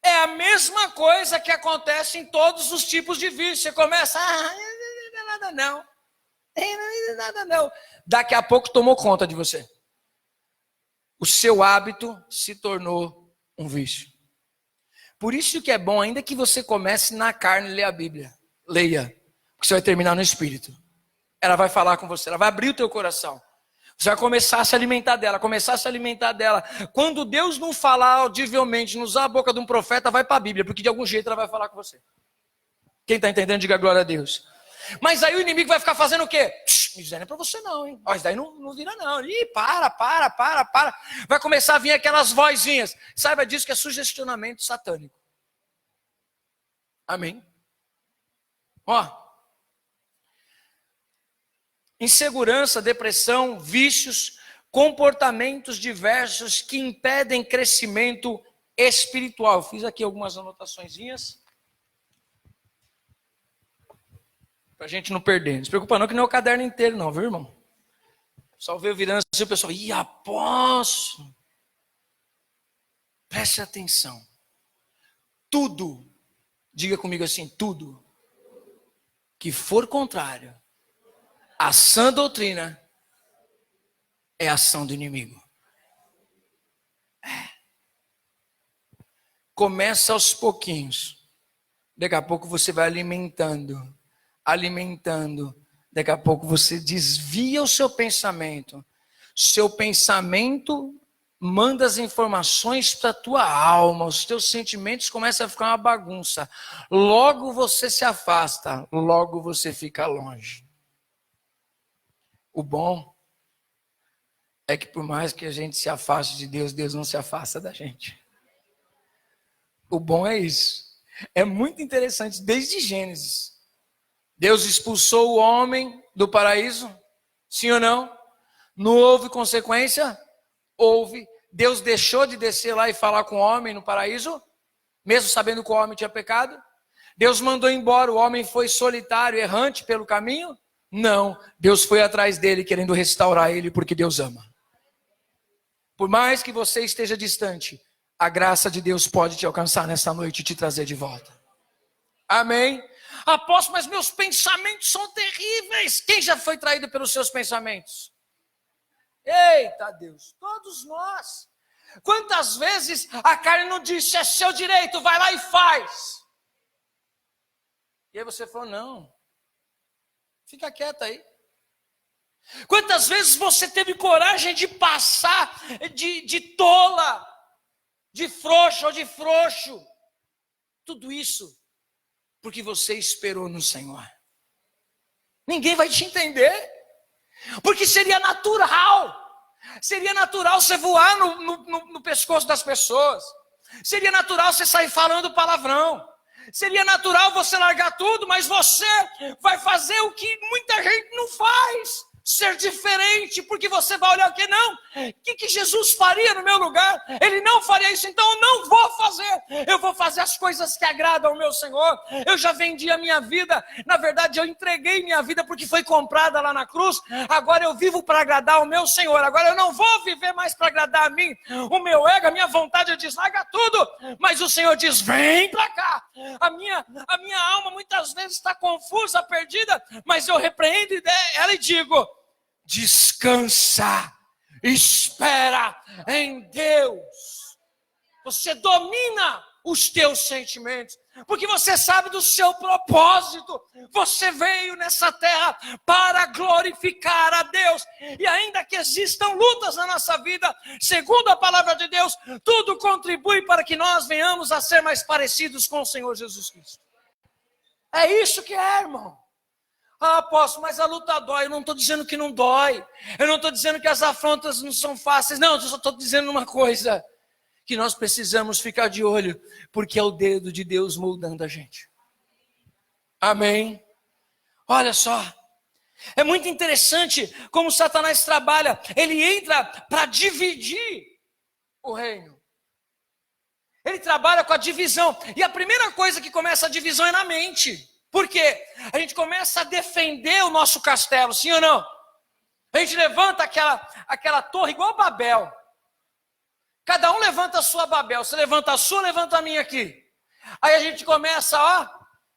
[SPEAKER 1] É a mesma coisa que acontece em todos os tipos de vício. Você começa, não é nada não. Não é nada não. Daqui a pouco tomou conta de você. O seu hábito se tornou um vício. Por isso que é bom, ainda que você comece na carne a ler a Bíblia, leia, porque você vai terminar no Espírito. Ela vai falar com você, ela vai abrir o teu coração. Você vai começar a se alimentar dela, Quando Deus não falar audivelmente, não usar a boca de um profeta, vai para a Bíblia, porque de algum jeito ela vai falar com você. Quem está entendendo, diga glória a Deus. Mas aí o inimigo vai ficar fazendo o quê? Isso não é para você não, hein? Isso daí não vira não. Ih, para. Vai começar a vir aquelas vozinhas. Saiba disso que é sugestionamento satânico. Amém? Ó. Insegurança, depressão, vícios, comportamentos diversos que impedem crescimento espiritual. Fiz aqui algumas anotaçõezinhas. Para a gente não perder. Não se preocupa não que não é o caderno inteiro não, viu, irmão? Só veio virando assim o pessoal, apóstolo. Preste atenção. Tudo, diga comigo assim, tudo que for contrário à sã doutrina é ação do inimigo. Começa aos pouquinhos. Daqui a pouco você vai alimentando. Daqui a pouco você desvia o seu pensamento. Seu pensamento manda as informações para a tua alma. Os teus sentimentos começam a ficar uma bagunça. Logo você se afasta. Logo você fica longe. O bom é que por mais que a gente se afaste de Deus, Deus não se afasta da gente. O bom é isso. É muito interessante, desde Gênesis. Deus expulsou o homem do paraíso? Sim ou não? Não houve consequência? Houve. Deus deixou de descer lá e falar com o homem no paraíso? Mesmo sabendo que o homem tinha pecado? Deus mandou embora, o homem foi solitário, errante pelo caminho? Não. Deus foi atrás dele, querendo restaurar ele, porque Deus ama. Por mais que você esteja distante, a graça de Deus pode te alcançar nessa noite e te trazer de volta. Amém? Apóstolo, mas meus pensamentos são terríveis. Quem já foi traído pelos seus pensamentos? Eita Deus, todos nós. Quantas vezes a carne não disse, é seu direito, vai lá e faz. E aí você falou, não, fica quieto aí. Quantas vezes você teve coragem de passar de tola, de frouxo ou de frouxo? Tudo isso porque você esperou no Senhor. Ninguém vai te entender, porque seria natural você voar no pescoço das pessoas, seria natural você sair falando palavrão, seria natural você largar tudo, mas você vai fazer o que muita gente não faz, ser diferente, porque você vai olhar o que não, o que Jesus faria no meu lugar? Ele não faria isso, então eu não vou fazer, eu vou fazer as coisas que agradam ao meu Senhor. Eu já vendi a minha vida, na verdade eu entreguei minha vida porque foi comprada lá na cruz, agora eu vivo para agradar ao meu Senhor, agora eu não vou viver mais para agradar a mim, o meu ego, a minha vontade, eu diz, larga tudo, mas o Senhor diz, vem para cá. A minha alma muitas vezes está confusa, perdida, mas eu repreendo ela e digo, descansa, espera em Deus. Você domina os teus sentimentos, porque você sabe do seu propósito. Você veio nessa terra para glorificar a Deus, e ainda que existam lutas na nossa vida, segundo a palavra de Deus, tudo contribui para que nós venhamos a ser mais parecidos com o Senhor Jesus Cristo. É isso que é, irmão. Ah, apóstolo, mas a luta dói. Eu não estou dizendo que não dói. Eu não estou dizendo que as afrontas não são fáceis. Não, eu só estou dizendo uma coisa. Que nós precisamos ficar de olho. Porque é o dedo de Deus moldando a gente. Amém? Olha só. É muito interessante como Satanás trabalha. Ele entra para dividir o reino. Ele trabalha com a divisão. E a primeira coisa que começa a divisão é na mente. Por quê? A gente começa a defender o nosso castelo, sim ou não? A gente levanta aquela torre igual a Babel. Cada um levanta a sua Babel. Você levanta a sua, eu levanto a minha aqui. Aí a gente começa a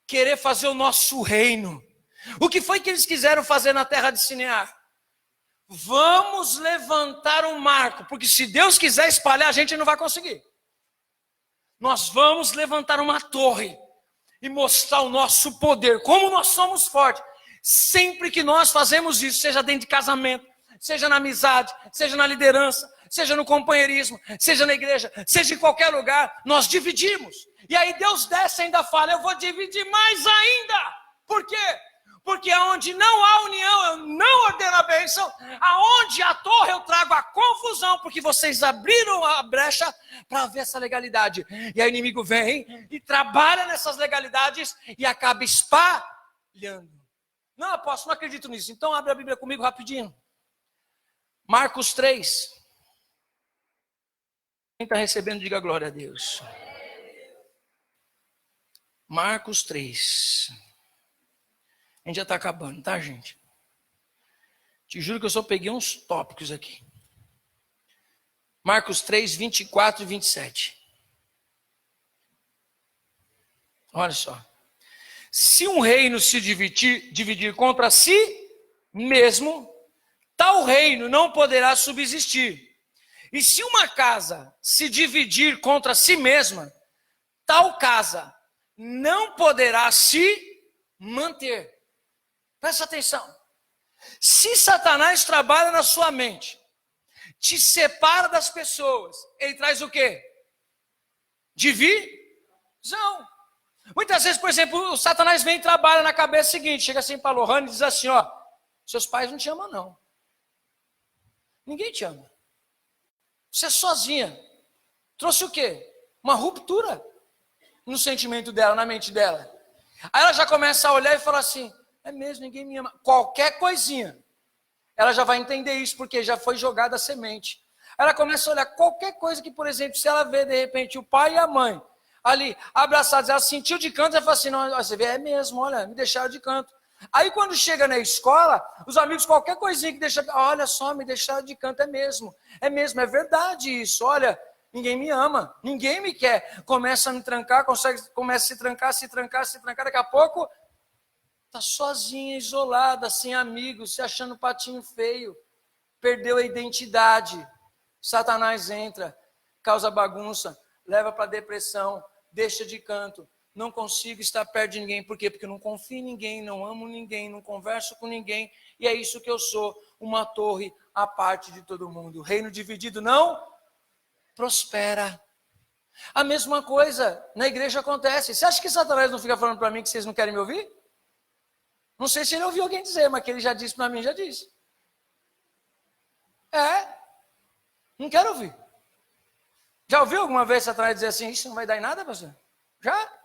[SPEAKER 1] querer fazer o nosso reino. O que foi que eles quiseram fazer na terra de Sinear? Vamos levantar um marco, porque se Deus quiser espalhar, a gente não vai conseguir. Nós vamos levantar uma torre e mostrar o nosso poder, como nós somos fortes. Sempre que nós fazemos isso, seja dentro de casamento, seja na amizade, seja na liderança, seja no companheirismo, seja na igreja, seja em qualquer lugar, nós dividimos. E aí Deus desce e ainda fala, eu vou dividir mais ainda. Por quê? Porque aonde não há união, eu não ordeno a bênção. Aonde há torre, eu trago a confusão, porque vocês abriram a brecha para ver essa legalidade. E aí o inimigo vem e trabalha nessas legalidades e acaba espalhando. Não, apóstolo, não acredito nisso. Então abre a Bíblia comigo rapidinho. Marcos 3. Quem está recebendo, diga glória a Deus. Marcos 3. A gente já está acabando, tá, gente? Te juro que eu só peguei uns tópicos aqui. Marcos 3, 24 e 27. Olha só. Se um reino se dividir contra si mesmo, tal reino não poderá subsistir. E se uma casa se dividir contra si mesma, tal casa não poderá se manter. Presta atenção. Se Satanás trabalha na sua mente, te separa das pessoas, ele traz o quê? Divisão. Muitas vezes, por exemplo, o Satanás vem e trabalha na cabeça seguinte, chega assim para Lohane e diz assim, ó, seus pais não te amam não. Ninguém te ama. Você é sozinha. Trouxe o quê? Uma ruptura. no sentimento dela, na mente dela. Aí ela já começa a olhar e falar assim, é mesmo, ninguém me ama. Qualquer coisinha, ela já vai entender isso, porque já foi jogada a semente. Ela começa a olhar qualquer coisa que, por exemplo, se ela vê de repente o pai e a mãe ali abraçados, ela sentiu de canto, ela fala assim, não, você vê, é mesmo, olha, me deixaram de canto. Aí quando chega na escola, os amigos, qualquer coisinha que deixa, olha só, me deixaram de canto, é mesmo, é verdade isso, olha, ninguém me ama, ninguém me quer. Começa a me trancar, começa a se trancar, daqui a pouco está sozinha, isolada, sem amigos, se achando patinho feio, perdeu a identidade. Satanás entra, causa bagunça, leva para depressão, deixa de canto, não consigo estar perto de ninguém. Por quê? Porque eu não confio em ninguém, não amo ninguém, não converso com ninguém, e é isso que eu sou, uma torre à parte de todo mundo. Reino dividido não prospera. A mesma coisa na igreja acontece. Você acha que Satanás não fica falando para mim que vocês não querem me ouvir? Não sei se ele ouviu alguém dizer, mas que ele já disse para mim, já disse. Não quero ouvir. Já ouviu alguma vez Satanás dizer assim, isso não vai dar em nada, pastor? Já?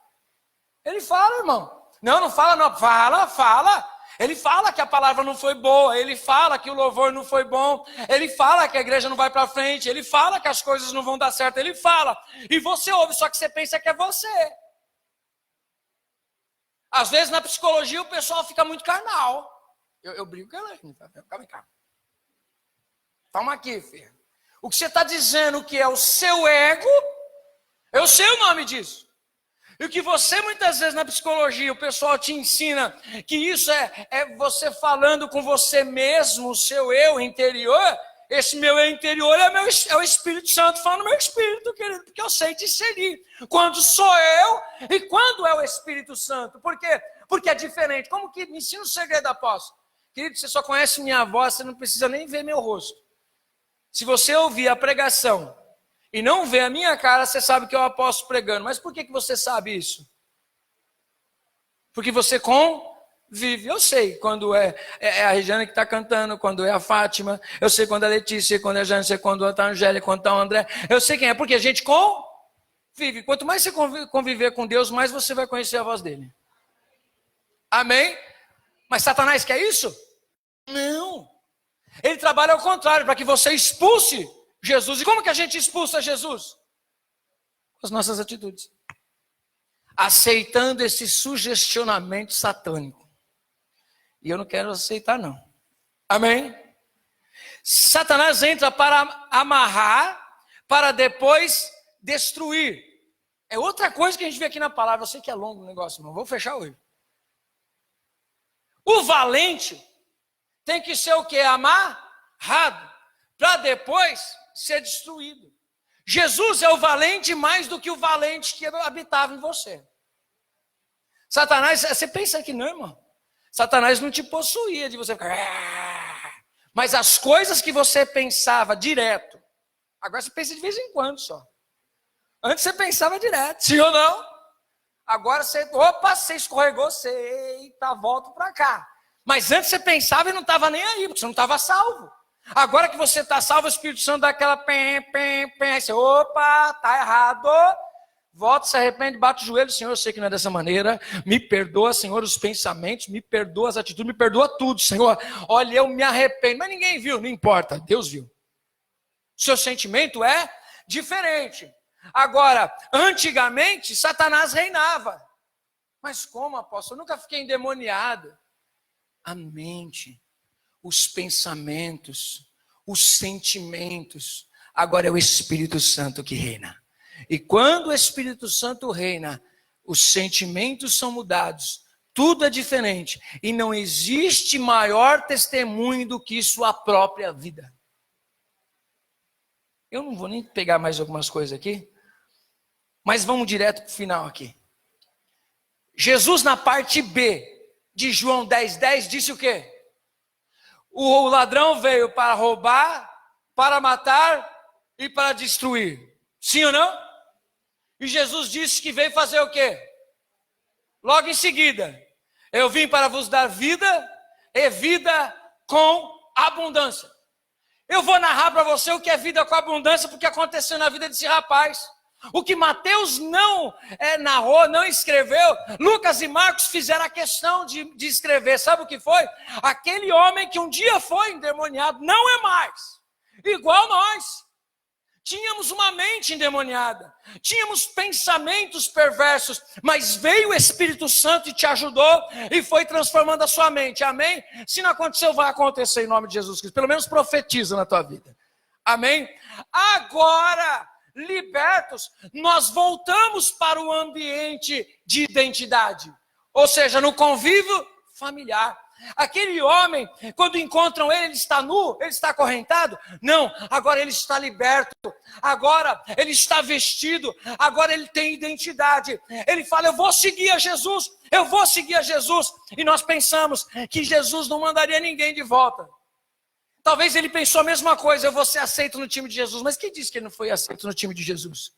[SPEAKER 1] Ele fala, irmão. Não fala não, fala. Ele fala que a palavra não foi boa, ele fala que o louvor não foi bom, ele fala que a igreja não vai para frente, ele fala que as coisas não vão dar certo, ele fala. E você ouve, só que você pensa que é você. Às vezes na psicologia o pessoal fica muito carnal. Eu brigo com ela. Calma cá. Toma aqui, filho. O que você está dizendo que é o seu ego, eu sei o nome disso. E o que você muitas vezes na psicologia, o pessoal te ensina que isso é você falando com você mesmo, o seu eu interior. Esse meu eu interior é o Espírito Santo falando no meu espírito, querido, porque eu sei discernir quando sou eu e quando é o Espírito Santo. Por quê? Porque é diferente. Como que me ensina o segredo da apóstolo? Querido, você só conhece minha voz, você não precisa nem ver meu rosto. Se você ouvir a pregação e não ver a minha cara, você sabe que é o apóstolo pregando. Mas por que você sabe isso? Porque você convive. Eu sei quando é a Regiane que está cantando, quando é a Fátima. Eu sei quando é a Letícia, quando é a Jane, sei quando está a Angélica, quando está o André. Eu sei quem é, porque a gente convive. Quanto mais você conviver com Deus, mais você vai conhecer a voz dele. Amém? Mas Satanás quer isso? Não. Ele trabalha ao contrário, para que você expulse Jesus. E como que a gente expulsa Jesus? Com as nossas atitudes. Aceitando esse sugestionamento satânico. E eu não quero aceitar, não. Amém? Satanás entra para amarrar, para depois destruir. É outra coisa que a gente vê aqui na palavra. Eu sei que é longo o negócio, mas vou fechar hoje. O valente tem que ser o quê? Amarrado, para depois ser destruído. Jesus é o valente mais do que o valente que habitava em você. Satanás, você pensa que não, irmão? Satanás não te possuía de você ficar... Mas as coisas que você pensava direto, agora você pensa de vez em quando só. Antes você pensava direto, sim ou não? Agora você escorregou, eita, volta para cá. Mas antes você pensava e não estava nem aí, porque você não estava salvo. Agora que você está salvo, o Espírito Santo dá aquela aí você, tá errado. Volta, se arrepende, bate o joelho, Senhor, eu sei que não é dessa maneira. Me perdoa, Senhor, os pensamentos, me perdoa as atitudes, me perdoa tudo, Senhor. Olha, eu me arrependo, mas ninguém viu, não importa, Deus viu. Seu sentimento é diferente. Agora, antigamente, Satanás reinava. Mas como, apóstolo? Eu nunca fiquei endemoniado. A mente, os pensamentos, os sentimentos. Agora é o Espírito Santo que reina. E quando o Espírito Santo reina, os sentimentos são mudados. Tudo é diferente. E não existe maior testemunho do que sua própria vida. Eu não vou nem pegar mais algumas coisas aqui, mas vamos direto para o final aqui. Jesus, na parte B de João 10:10, disse o quê? O ladrão veio para roubar, para matar e para destruir. Sim ou não? E Jesus disse que veio fazer o quê? Logo em seguida, eu vim para vos dar vida e vida com abundância. Eu vou narrar para você o que é vida com abundância, porque aconteceu na vida desse rapaz. O que Mateus não narrou, não escreveu, Lucas e Marcos fizeram a questão de escrever. Sabe o que foi? Aquele homem que um dia foi endemoniado não é mais igual nós. Tínhamos uma mente endemoniada, tínhamos pensamentos perversos, mas veio o Espírito Santo e te ajudou e foi transformando a sua mente, amém? Se não aconteceu, vai acontecer em nome de Jesus Cristo, pelo menos profetiza na tua vida, amém? Agora, libertos, nós voltamos para o ambiente de identidade, ou seja, no convívio familiar. Aquele homem, quando encontram ele está nu, ele está acorrentado? Não, agora ele está liberto, agora ele está vestido, agora ele tem identidade. Ele fala, eu vou seguir a Jesus, eu vou seguir a Jesus. E nós pensamos que Jesus não mandaria ninguém de volta. Talvez ele pensou a mesma coisa, eu vou ser aceito no time de Jesus. Mas quem disse que ele não foi aceito no time de Jesus?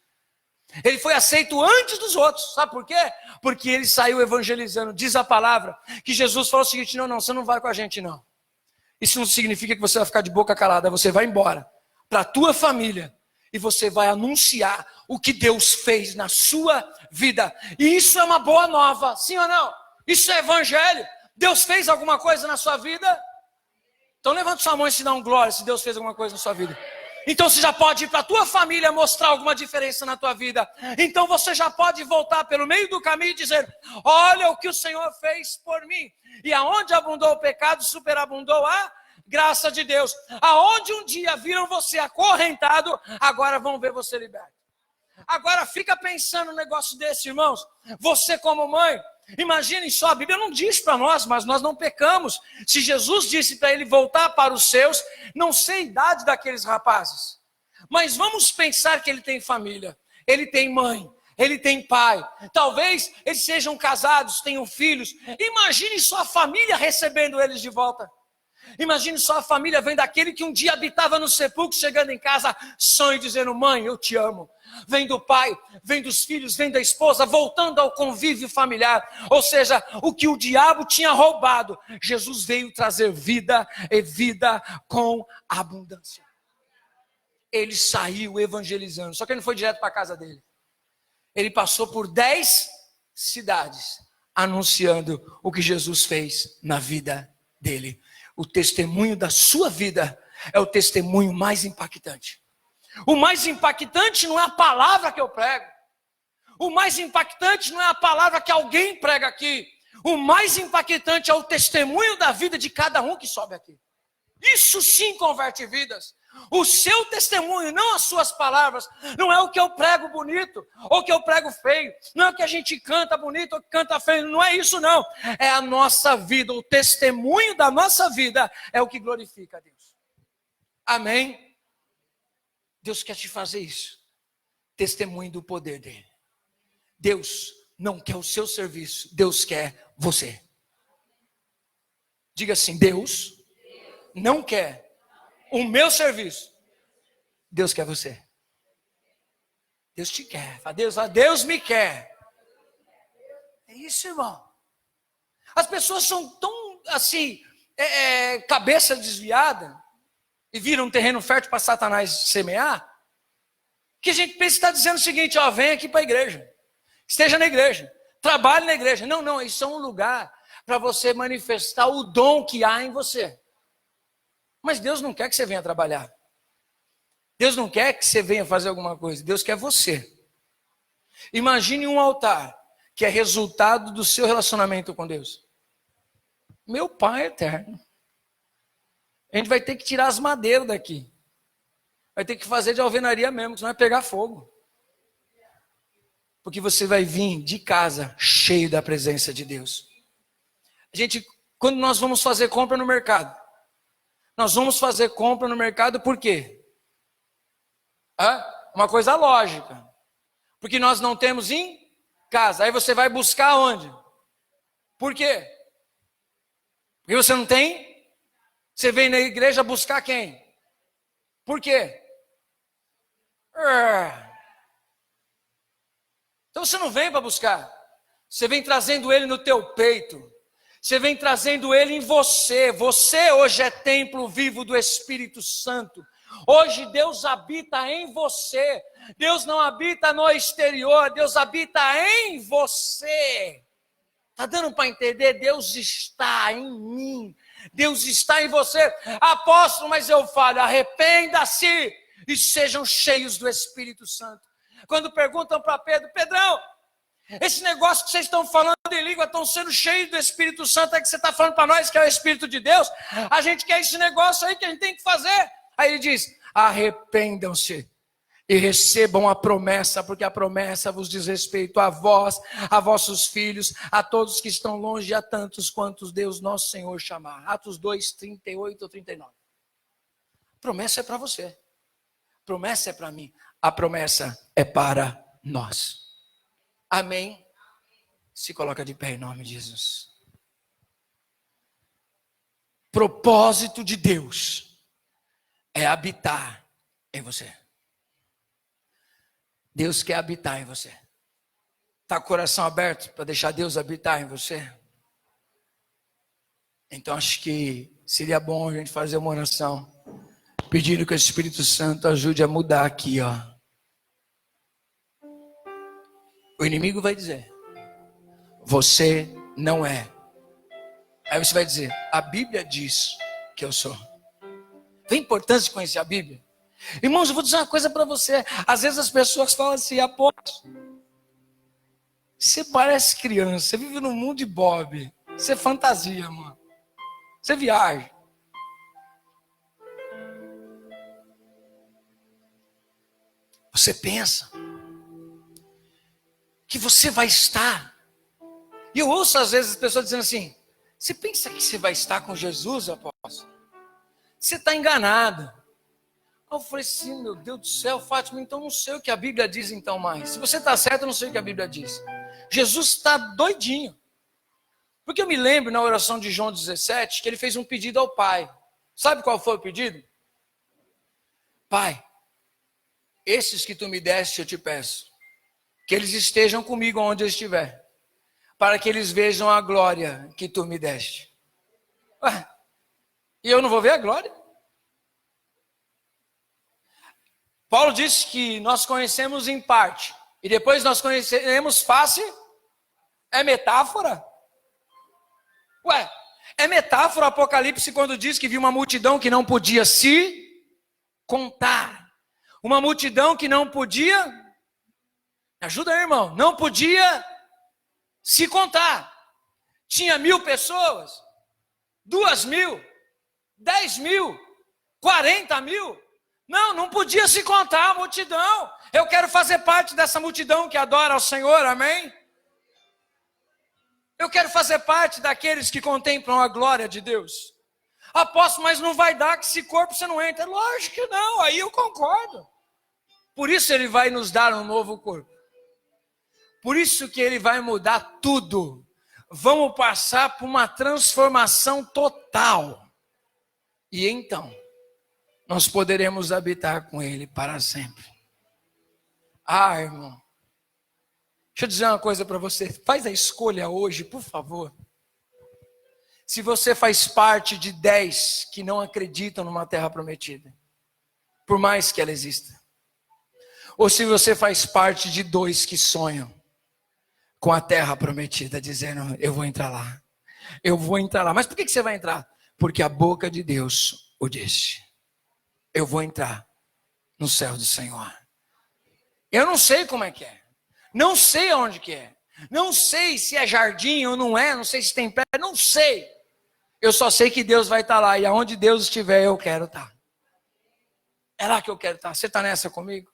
[SPEAKER 1] Ele foi aceito antes dos outros, sabe por quê? Porque ele saiu evangelizando, diz a palavra, que Jesus falou o seguinte, não, você não vai com a gente não. Isso não significa que você vai ficar de boca calada, você vai embora para a tua família e você vai anunciar o que Deus fez na sua vida. E isso é uma boa nova, sim ou não? Isso é evangelho. Deus fez alguma coisa na sua vida? Então levanta sua mão e se dá um glória se Deus fez alguma coisa na sua vida. Então você já pode ir para a tua família mostrar alguma diferença na tua vida. Então você já pode voltar pelo meio do caminho e dizer, olha o que o Senhor fez por mim. E aonde abundou o pecado, superabundou a graça de Deus. Aonde um dia viram você acorrentado, agora vão ver você liberto. Agora fica pensando um negócio desse, irmãos. Você como mãe, imaginem só, a Bíblia não diz para nós, mas nós não pecamos. Se Jesus disse para ele voltar para os seus, não sei a idade daqueles rapazes, mas vamos pensar que ele tem família, ele tem mãe, ele tem pai, talvez eles sejam casados, tenham filhos. Imagine só a família recebendo eles de volta. Imagine só a família vendo aquele que um dia habitava no sepulcro, chegando em casa, sonho, dizendo, mãe, eu te amo. Vem do pai, vem dos filhos, vem da esposa, voltando ao convívio familiar. Ou seja, o que o diabo tinha roubado, Jesus veio trazer vida e vida com abundância. Ele saiu evangelizando, só que ele não foi direto para a casa dele. Ele passou por 10 cidades, anunciando o que Jesus fez na vida dele. O testemunho da sua vida é o testemunho mais impactante. O mais impactante não é a palavra que eu prego. O mais impactante não é a palavra que alguém prega aqui. O mais impactante é o testemunho da vida de cada um que sobe aqui. Isso sim converte vidas. O seu testemunho, não as suas palavras, não é o que eu prego bonito, ou o que eu prego feio, não é o que a gente canta bonito ou que canta feio, não é isso não. É a nossa vida, o testemunho da nossa vida é o que glorifica a Deus. Amém? Deus quer te fazer isso. Testemunho do poder dele. Deus não quer o seu serviço, Deus quer você. Diga assim, Deus não quer o meu serviço, Deus quer você. Deus te quer. Deus me quer. É isso, irmão. As pessoas são tão assim, cabeça desviada, e viram um terreno fértil para Satanás semear, que a gente pensa que está dizendo o seguinte, ó, vem aqui para a igreja, esteja na igreja, trabalhe na igreja. Não, isso é um lugar para você manifestar o dom que há em você. Mas Deus não quer que você venha trabalhar. Deus não quer que você venha fazer alguma coisa. Deus quer você. Imagine um altar que é resultado do seu relacionamento com Deus. Meu Pai eterno. A gente vai ter que tirar as madeiras daqui. Vai ter que fazer de alvenaria mesmo, senão vai pegar fogo. Porque você vai vir de casa cheio da presença de Deus. Quando nós vamos fazer compra no mercado, nós vamos fazer compra no mercado por quê? Uma coisa lógica. Porque nós não temos em casa. Aí você vai buscar onde? Por quê? Porque você não tem? Você vem na igreja buscar quem? Por quê? Então você não vem para buscar. Você vem trazendo ele no teu peito. Você vem trazendo ele em você. Você hoje é templo vivo do Espírito Santo. Hoje Deus habita em você. Deus não habita no exterior, Deus habita em você. Está dando para entender? Deus está em mim. Deus está em você. Apóstolo, mas eu falo, arrependa-se e sejam cheios do Espírito Santo. Quando perguntam para Pedro, Pedrão, esse negócio que vocês estão falando em língua, estão sendo cheios do Espírito Santo, é que você está falando para nós que é o Espírito de Deus? A gente quer esse negócio aí que a gente tem que fazer. Aí ele diz, arrependam-se e recebam a promessa, porque a promessa vos diz respeito a vós, a vossos filhos, a todos que estão longe, a tantos quantos Deus nosso Senhor chamar. Atos 2, 38 ou 39. A promessa é para você. A promessa é para mim. A promessa é para nós. Amém? Se coloca de pé em nome de Jesus. Propósito de Deus é habitar em você. Deus quer habitar em você. Está com o coração aberto para deixar Deus habitar em você? Então acho que seria bom a gente fazer uma oração, pedindo que o Espírito Santo ajude a mudar aqui, ó. O inimigo vai dizer, você não é. Aí você vai dizer, a Bíblia diz que eu sou. Tem importância de conhecer a Bíblia? Irmãos, eu vou dizer uma coisa para você. Às vezes as pessoas falam assim, apóstolo, você parece criança, você vive num mundo de Bob, você fantasia, mano. Você viaja. Você pensa que você vai estar. E eu ouço às vezes as pessoas dizendo assim, você pensa que você vai estar com Jesus, apóstolo? Você está enganado. Eu falei assim, meu Deus do céu, Fátima, então não sei o que a Bíblia diz então mais. Se você está certo, eu não sei o que a Bíblia diz. Jesus está doidinho. Porque eu me lembro na oração de João 17, que ele fez um pedido ao Pai. Sabe qual foi o pedido? Pai, esses que tu me deste, eu te peço, que eles estejam comigo onde eu estiver, para que eles vejam a glória que tu me deste. Ué, e eu não vou ver a glória? Paulo disse que nós conhecemos em parte, e depois nós conheceremos face. É metáfora? Ué, é metáfora o Apocalipse quando diz que viu uma multidão que não podia se contar. Uma multidão que não podia, me ajuda aí, irmão, não podia se contar. Tinha 1.000 pessoas, 2.000, 10.000, 40.000. Não podia se contar a multidão. Eu quero fazer parte dessa multidão que adora ao Senhor, amém? Eu quero fazer parte daqueles que contemplam a glória de Deus. Apóstolo, mas não vai dar que esse corpo você não entra. Lógico que não, aí eu concordo. Por isso ele vai nos dar um novo corpo. Por isso que ele vai mudar tudo. Vamos passar por uma transformação total. E então, nós poderemos habitar com ele para sempre. Ah, irmão. Deixa eu dizer uma coisa para você. Faz a escolha hoje, por favor. Se você faz parte de 10 que não acreditam numa terra prometida, por mais que ela exista. Ou se você faz parte de 2 que sonham com a terra prometida, dizendo, eu vou entrar lá. Eu vou entrar lá. Mas por que você vai entrar? Porque a boca de Deus o disse. Eu vou entrar no céu do Senhor. Eu não sei como é que é. Não sei aonde que é. Não sei se é jardim ou não é. Não sei se tem pé. Não sei. Eu só sei que Deus vai estar lá. E aonde Deus estiver, eu quero estar. É lá que eu quero estar. Você está nessa comigo?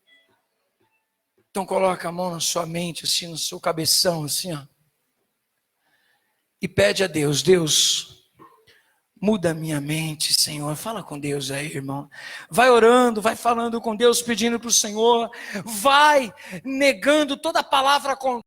[SPEAKER 1] Então coloca a mão na sua mente, assim, no seu cabeção, assim, ó. E pede a Deus, Deus, muda a minha mente, Senhor. Fala com Deus aí, irmão. Vai orando, vai falando com Deus, pedindo para o Senhor. Vai negando toda palavra contrária.